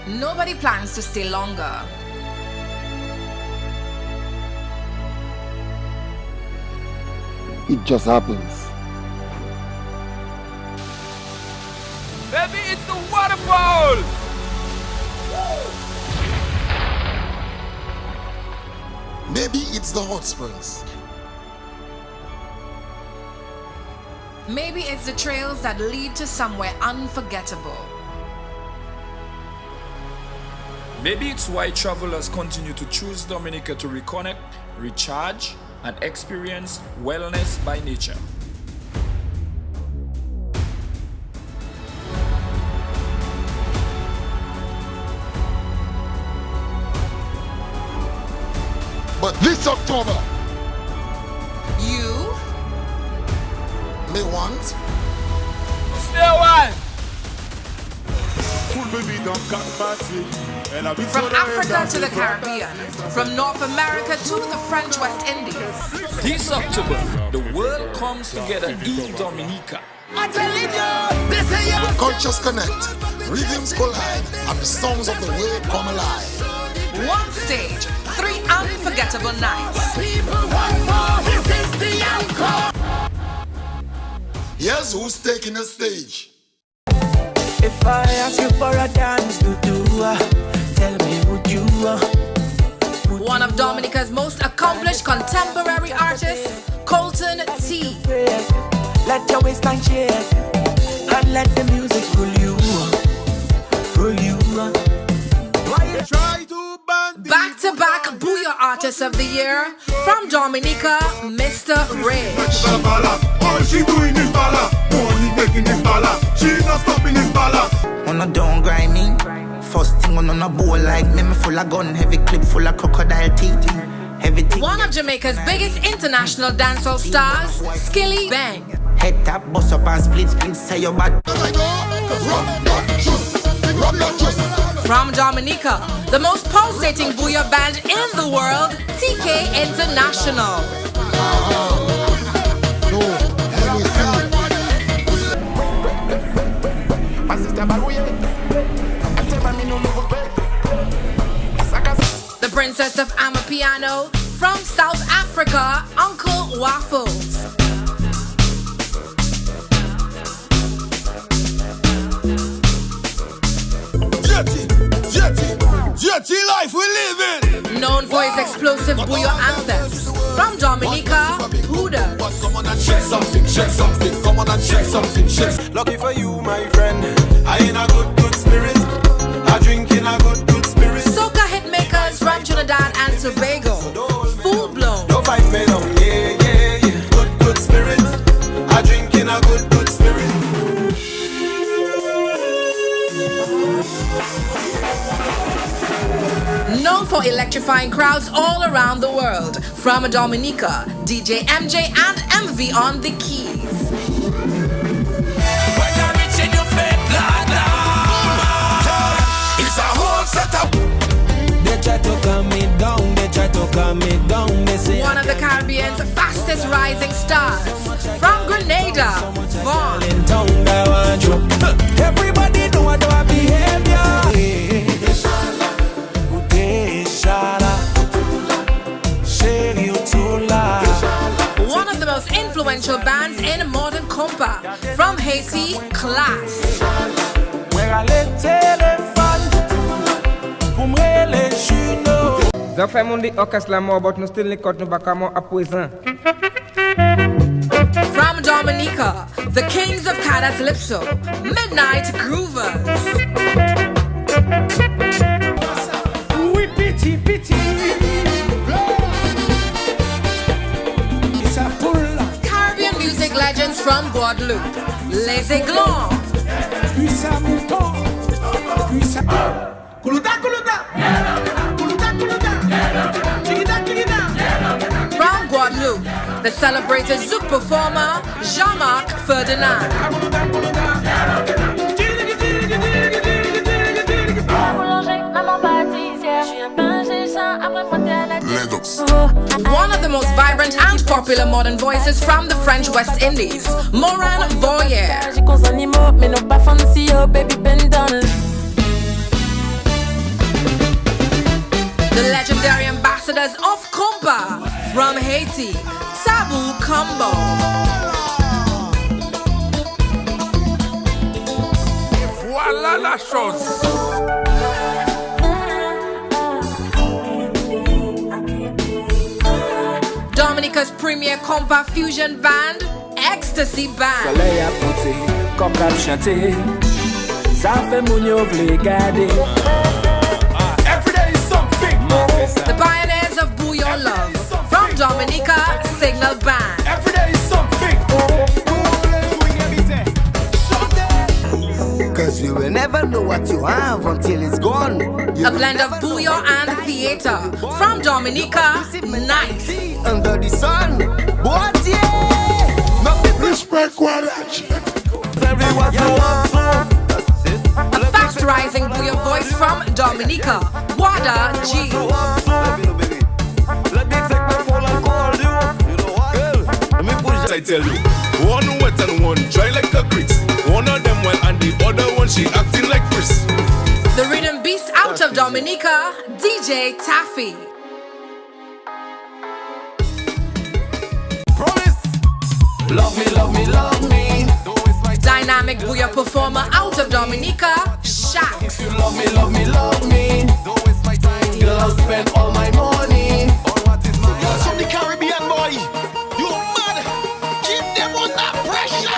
Nobody plans to stay longer. It just happens. Baby, it's the waterfall! Maybe it's the hot springs. Maybe it's the trails that lead to somewhere unforgettable. Maybe it's why travelers continue to choose Dominica to reconnect, recharge, and experience wellness by nature. But this October, you may want stay one. From Africa to the Caribbean, from North America to the French West Indies. This October, the world comes together in Dominica. I'm telling you, this is your cultures connect, rhythms collide, and the songs of the world come alive. One stage, 3 unforgettable nights. Here's who's taking the stage. If I ask you for a dance to do, tell me would you? One of Dominica's most accomplished contemporary artists, Colton T. Let your waistline shake and let the music rule you, rule you. Why you try to band? Back-to-back Booyah Artist of the Year from Dominica, Mr. Ray. All she doing is bala, money making is bala. She not stopping is bala. On a don't grind me. First thing on a bowl like me full of gun, heavy clip full of crocodile teeth. Everything. One of Jamaica's biggest international dancehall stars, Skilly Bang. Head tap, bust up and split, say your bad. From Dominica, the most pulsating Booyah band in the world, TK International. The Princess of Amapiano from South Africa, Uncle Waffles. Jetty life we living. Known for his explosive Booyah anthems. From Dominica, Huda. Come on and check something, come on and check something, Lucky for you, my friend, I in a good spirit. I drink in a good spirit. Soca hitmakers from Trinidad and Tobago. Full blown. Don't fight me down, yeah. Good spirit. I drink in a good spirit. Known for electrifying crowds all around the world. From Dominica, DJ MJ and MV on the keys. When you're rich in your faith, it's a whole setup. They try to calm me down, they try to calm me down. They say One of the Caribbean's fastest rising stars. From Grenada, Vaughn. Everybody know what our behavior. One of the most influential bands in modern compa. From Haiti, Class. Je fais mon dit orchestre la mort, but nous still les côtes nous pas comment à présent. From Dominica, the kings of Calypso, Midnight Groovers. Oui, piti, piti. Caribbean music legends from Guadeloupe, Les Aiglons. From Guadeloupe, the celebrated Zouk performer, Jean-Marc Ferdinand. One of the most vibrant and popular modern voices from the French West Indies, Moran Voyer. The legendary ambassadors of compa from Haiti, Taboo Combo. Voilà la chose. Dominica's premier compa fusion band, Ecstasy Band. Soleil a poté, comme cap chanté, ça fait mon yo vle garder. Every day is something more. The pioneers of Bouillon Love, from Dominica, Signal Band. Every day is something. Cause you will never know what you have until it's gone. A blend of bouillon and theater, from Dominica, Nice. Under the sun, what Respect quality. A fast rising bouillon voice from Dominica, Wada G. I tell you, one wet and one dry like the grits. One of them well and the other one she acting like Chris. The rhythm beast out of Dominica, DJ Taffy. Love me, love me, love me. Dynamic bouillon performer out of Dominica, Shax. You love me, love me, love me. Don't waste my time. Girl, I'll spend all my money on what is mine. Girls from the Caribbean, boy. You mad? Keep them under pressure.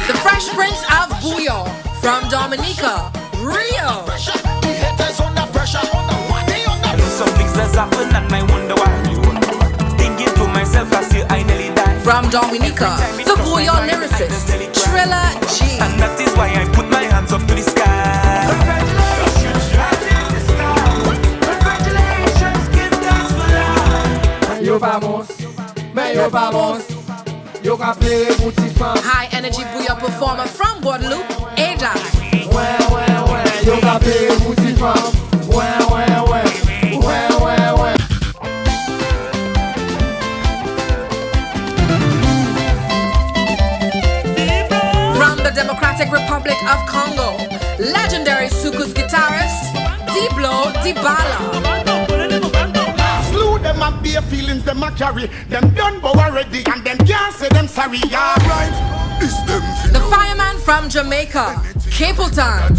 The Fresh Prince of Bouillon from Dominica, Rio. The haters under pressure. Some things that's happen and I wonder why. Thinking to myself, I say I nearly die. From Dominica, the Bouillon lyricist, Trilla G. And that is why I put my hands up to the sky. High energy bouillon performer from Guadeloupe, Ada. From the Democratic Republic of Congo, legendary Soukous guitarist, Diblo Dibala. Slew them and bare feelings them a carry. Them done bow already and them can't say them sorry. Alright, it's them. The fireman from Jamaica, Capleton.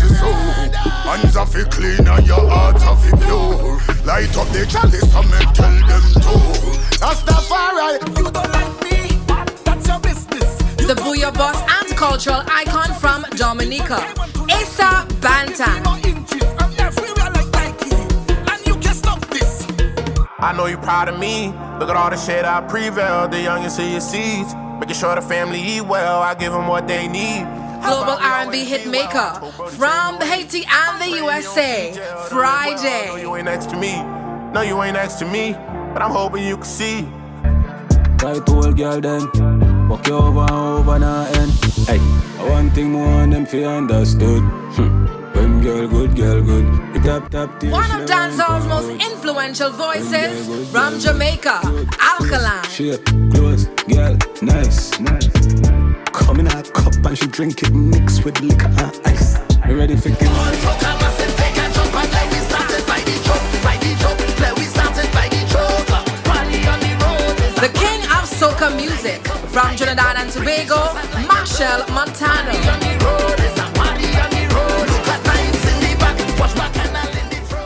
Hands are fi clean and your heart are fi pure. Light up the chalice and me tell them to. That's the far You don't like me, that's your business. The Bouillon boss and cultural icon from Dominica, Asa Bantan. I know you're proud of me. Look at all the shit I prevailed. The youngest of your seeds. Making sure the family eat well. I give them what they need. Global R&B hit maker from Haiti and the USA, Friday. You ain't next to me. No, you ain't next to me, but I'm hoping you can see. Right old girl then, walk you over and over now end. Hey, one thing more on them fi understood. When girl good, you tap till One she of dancehall's ain't most good. influential voices from Jamaica, Alkaline. Shape, close, girl, nice. Come in a cup and she drink it mixed with liquor and ice. You ready for it? The king of soca music from Trinidad and Tobago, Marshall Montano.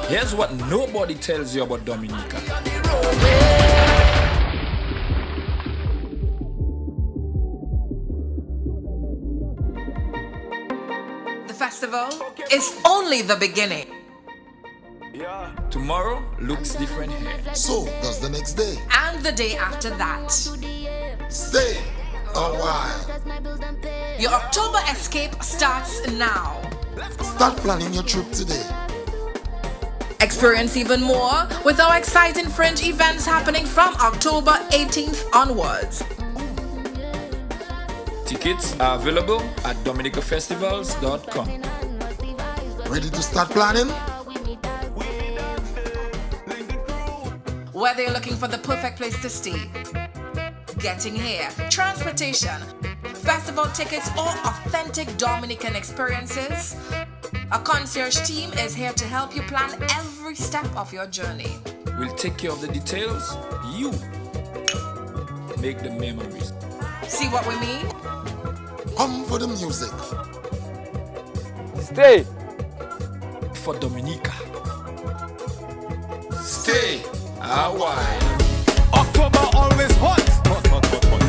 Here's what nobody tells you about Dominica. The festival is only the beginning. Tomorrow looks different here. So does the next day. And the day after that. Stay a while. Your October escape starts now. Start planning your trip today. Experience even more with our exciting fringe events happening from October 18th onwards. Tickets are available at dominicafestivals.com. Ready to start planning? Whether you're looking for the perfect place to stay, getting here, transportation, festival tickets, or authentic Dominican experiences, a concierge team is here to help you plan every step of your journey. We'll take care of the details. You make the memories. See what we mean? Come for the music. Stay for Dominica. Stay a while. October always hot.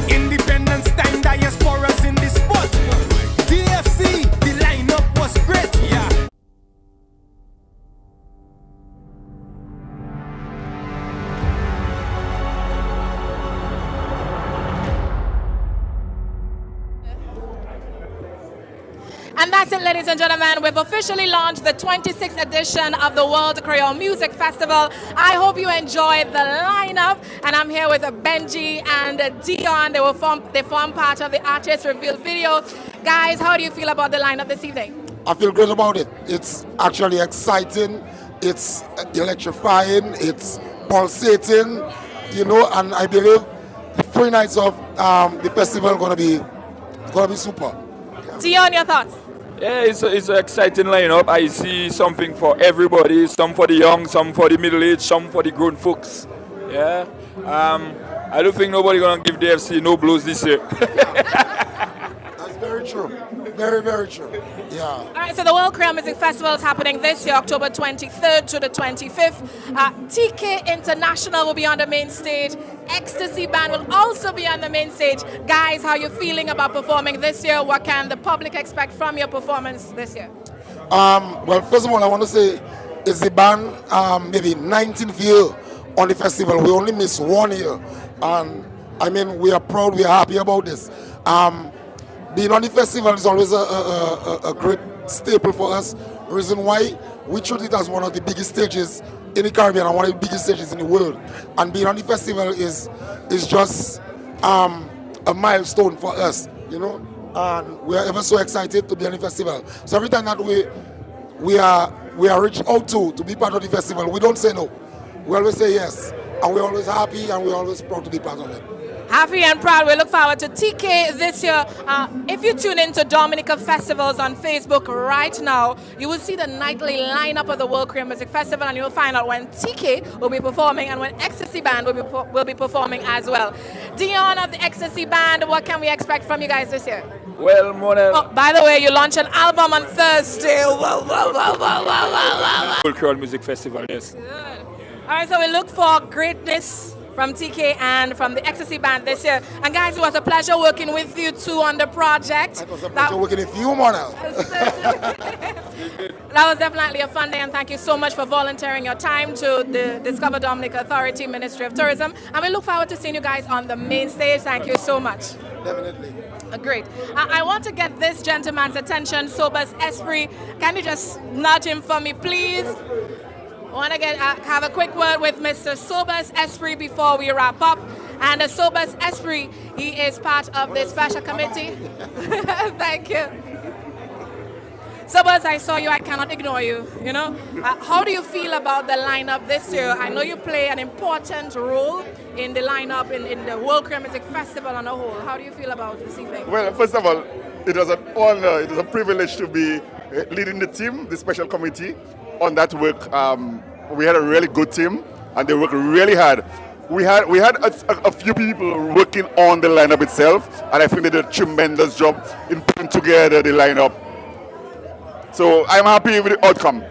Independence time, diasporas in the spot. DFC, the lineup was great. Yeah. And that's it, ladies and gentlemen. We've officially launched the 26th edition of the World Creole Music Festival. I hope you enjoyed the lineup. And I'm here with Benji and Dion. They form part of the Artist Reveal video. Guys, how do you feel about the lineup this evening? I feel great about it. It's actually exciting. It's electrifying. It's pulsating. You know, and I believe the 3 nights of the festival are gonna be super. Dion, your thoughts? Yeah, it's an exciting lineup. I see something for everybody. Some for the young, some for the middle-aged, some for the grown folks. Yeah. I don't think nobody gonna give DFC no blows this year. That's very true. Very, very true. Yeah. All right, so the World Creole Music Festival is happening this year, October 23rd to the 25th. TK International will be on the main stage. Ecstasy Band will also be on the main stage. Guys, how are you feeling about performing this year? What can the public expect from your performance this year? Well, first of all, I want to say it's the band maybe 19th year on the festival. We only missed 1 year. And I mean, we are proud, we are happy about this. Being on the festival is always a great staple for us. Reason why we treat it as one of the biggest stages in the Caribbean and one of the biggest stages in the world. And being on the festival is just a milestone for us, you know. And we are ever so excited to be on the festival. So every time that we are reached out to be part of the festival, we don't say no. We always say yes. And we're always happy and we're always proud to be part of it. Happy and proud. We look forward to TK this year. If you tune into Dominica Festivals on Facebook right now, you will see the nightly lineup of the World Creole Music Festival, and you'll find out when TK will be performing and when Ecstasy Band will be performing as well. Dion of the Ecstasy Band, what can we expect from you guys this year? Well, Mona. Oh, by the way, you launch an album on Thursday. World Creole Music Festival, yes. Good. All right, so we look for greatness from TK and from the Ecstasy Band this year. And guys, it was a pleasure working with you two on the project. It was a pleasure working with you, Mona. That was definitely a fun day, and thank you so much for volunteering your time to the Discover Dominica Authority, Ministry of Tourism. And we look forward to seeing you guys on the main stage. Thank you so much. Definitely. Great. I want to get this gentleman's attention, Sober's Esprit. Can you just nudge him for me, please? I want to have a quick word with Mr. Sobers Esprit before we wrap up. And Sobers Esprit, he is part of the special committee. Thank you. Sobers, I saw you. I cannot ignore you. You know, how do you feel about the lineup this year? I know you play an important role in the lineup in the World Creole Music Festival on a whole. How do you feel about this evening? Well, first of all, it was an honor. It was a privilege to be leading the team, the special committee, on that work. We had a really good team, and they worked really hard. We had a few people working on the lineup itself, and I think they did a tremendous job in putting together the lineup. So I'm happy with the outcome.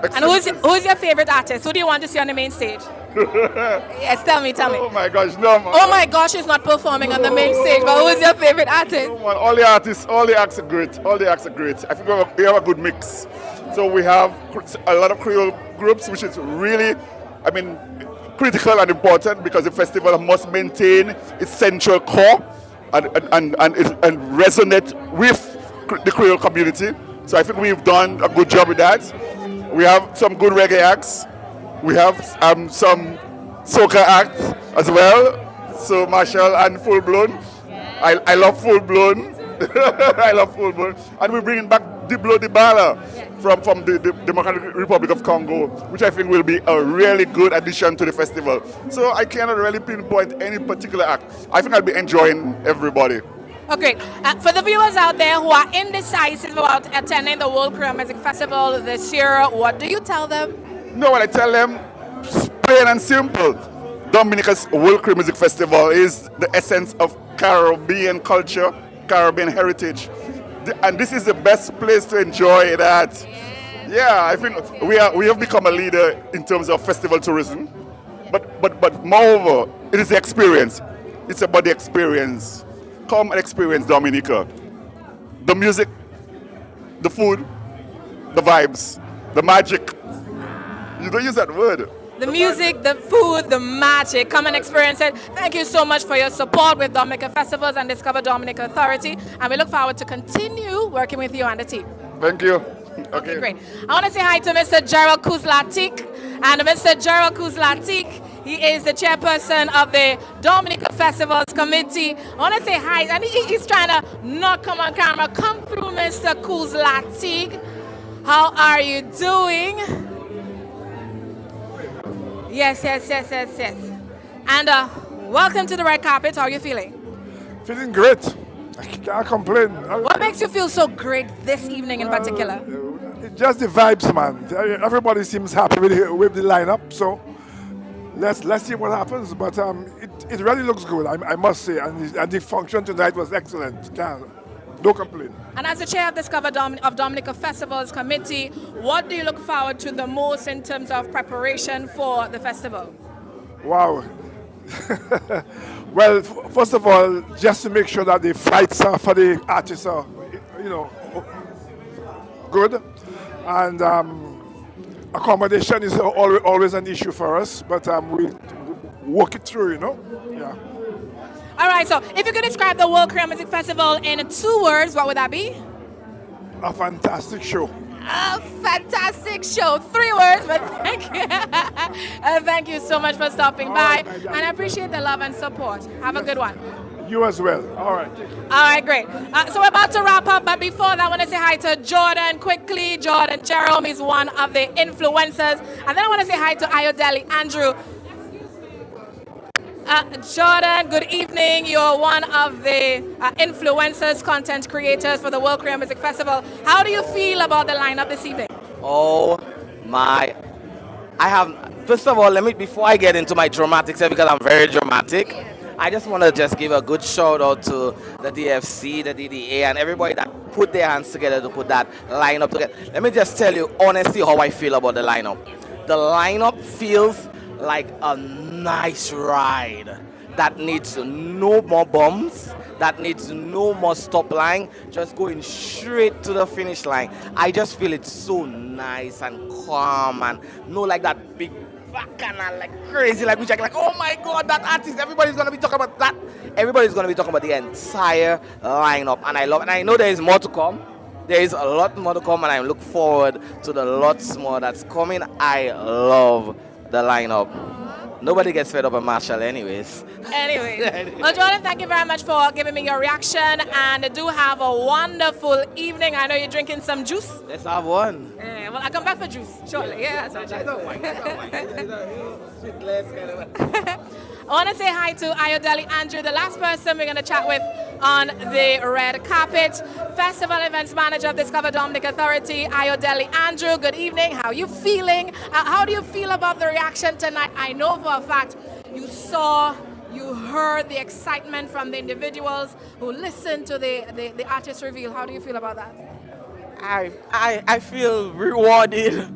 And who's your favorite artist? Who do you want to see on the main stage? Yes, tell me. Oh my gosh, no. Oh my gosh, he's not performing on the main stage, but who's your favorite artist? All the acts are great. I think we have a good mix. So we have a lot of Creole groups, which is really, critical and important because the festival must maintain its central core and resonate with the Creole community. So I think we've done a good job with that. We have some good reggae acts. We have some soca acts as well. So Marshall and Full Blown. I love Full Blown. I love Full Blown. And we're bringing back Diblo Dibala from the Democratic Republic of Congo, which I think will be a really good addition to the festival. So I cannot really pinpoint any particular act. I think I'll be enjoying everybody. Okay, for the viewers out there who are indecisive about attending the World Creole Music Festival this year, what do you tell them? No, what I tell them, plain and simple. Dominica's World Creole Music Festival is the essence of Caribbean culture, Caribbean heritage. And this is the best place to enjoy that. Yeah, I think we have become a leader in terms of festival tourism. But moreover, it is the experience. It's about the experience. Come and experience Dominica. The music, the food, the vibes, the magic. You don't use that word. The music, the food, the magic. Come and experience it. Thank you so much for your support with Dominica Festivals and Discover Dominica Authority. And we look forward to continue working with you and the team. Thank you. Okay, great. I want to say hi to Mr. Gerald Kuzlatik. And Mr. Gerald Kuzlatik, he is the chairperson of the Dominica Festivals Committee. I want to say hi. And he's trying to not come on camera. Come through, Mr. Kuzlatik. How are you doing? Yes. And welcome to the red carpet. How are you feeling? Feeling great. I can't complain. What makes you feel so great this evening in particular? Just the vibes, man. Everybody seems happy with the lineup. So let's see what happens. But it really looks good, I must say. And the function tonight was excellent. No complaint. And as the chair of Discover Dominica Festivals Committee, what do you look forward to the most in terms of preparation for the festival? Wow. Well, first of all, just to make sure that the flights for the artists are, good. And accommodation is always an issue for us, but we work it through, Yeah. All right, so if you could describe the World Creole Music Festival in 2 words, what would that be? A fantastic show. A fantastic show. 3 words, but thank you. Thank you so much for stopping by. And I appreciate the love and support. Have a good one. You as well. All right. All right, great. So we're about to wrap up, but before that, I want to say hi to Jordan quickly. Jordan Jerome is one of the influencers. And then I want to say hi to Ayodele Andrew. Jordan, good evening. You're one of the influencers, content creators for the World Creole Music Festival. How do you feel about the lineup this evening? Oh my. First of all, before I get into my dramatic self, because I'm very dramatic, I just want to give a good shout out to the DFC, the DDA, and everybody that put their hands together to put that lineup together. Let me just tell you honestly how I feel about the lineup. The lineup feels like a nice ride that needs no more bumps, that needs no more stop line, just going straight to the finish line. I just feel it's so nice and calm and no like that big bacana, like crazy, like which like, oh my God, that artist, everybody's gonna be talking about that. Everybody's gonna be talking about the entire lineup, and I love it. And I know there is more to come. there is a lot more to come, and I look forward to the lots more that's coming. I love the lineup. Nobody gets fed up at Marshall anyways. Anyway, well, Jordan, thank you very much for giving me your reaction, and do have a wonderful evening. I know you're drinking some juice. Let's have one. Yeah, well, I'll come back for juice shortly. Yeah, I want to say hi to Ayodele Andrew, the last person we're going to chat with on the red carpet. Festival Events Manager of Discover Dominic Authority, Ayodele Andrew. Good evening. How are you feeling? How do you feel about the reaction tonight? I know for a fact you heard the excitement from the individuals who listened to the artist reveal. How do you feel about that? I feel rewarded.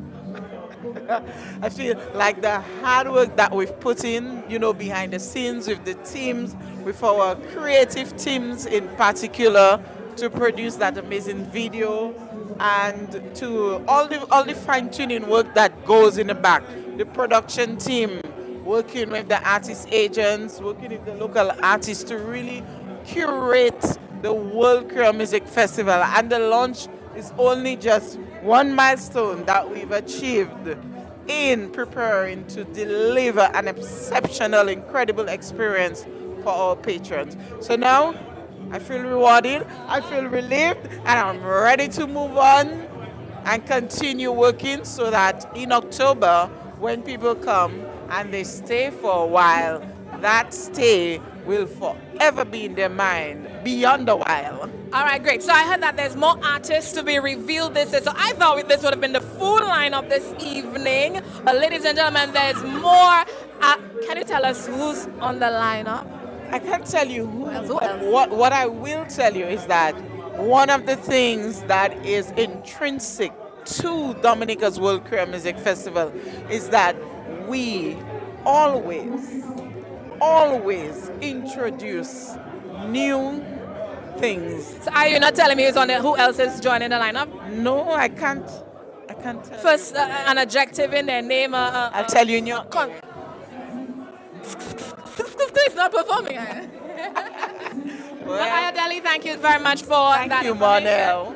I feel like the hard work that we've put in, behind the scenes with the teams, with our creative teams in particular, to produce that amazing video, and to all the fine-tuning work that goes in the back. The production team working with the artist agents, working with the local artists to really curate the World Creole Music Festival. And the launch is only just one milestone that we've achieved in preparing to deliver an exceptional, incredible experience for our patrons. So now I feel rewarded, I feel relieved, and I'm ready to move on and continue working so that in October, when people come and they stay for a while, that stay will forever be in their mind beyond a while. All right, great. So I heard that there's more artists to be revealed this year. So I thought this would have been the full lineup this evening. But ladies and gentlemen, there's more. Can you tell us who's on the lineup? I can't tell you who else. What I will tell you is that one of the things that is intrinsic to Dominica's World Creole Music Festival is that we always introduce new things. So are you not telling me who else is joining the lineup? No, I can't tell. First, an adjective in their name. I'll tell you in your... It's not performing. Well, Ayodele, thank you very much for that. Thank you, Monel.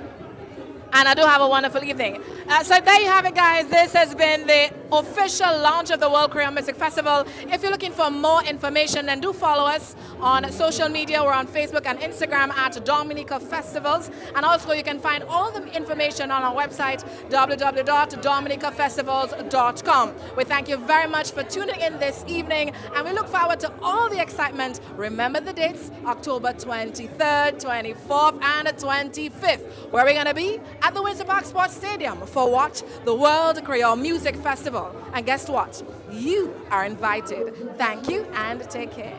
And I do have a wonderful evening. So there you have it, guys. This has been the official launch of the World Creole Music Festival. If you're looking for more information, then do follow us on social media. We're on Facebook and Instagram at Dominica Festivals. And also you can find all the information on our website, www.dominicafestivals.com. We thank you very much for tuning in this evening, and we look forward to all the excitement. Remember the dates, October 23rd, 24th, and 25th, where we're going to be at the Windsor Park Sports Stadium for what? The World Creole Music Festival. And guess what? You are invited. Thank you and take care.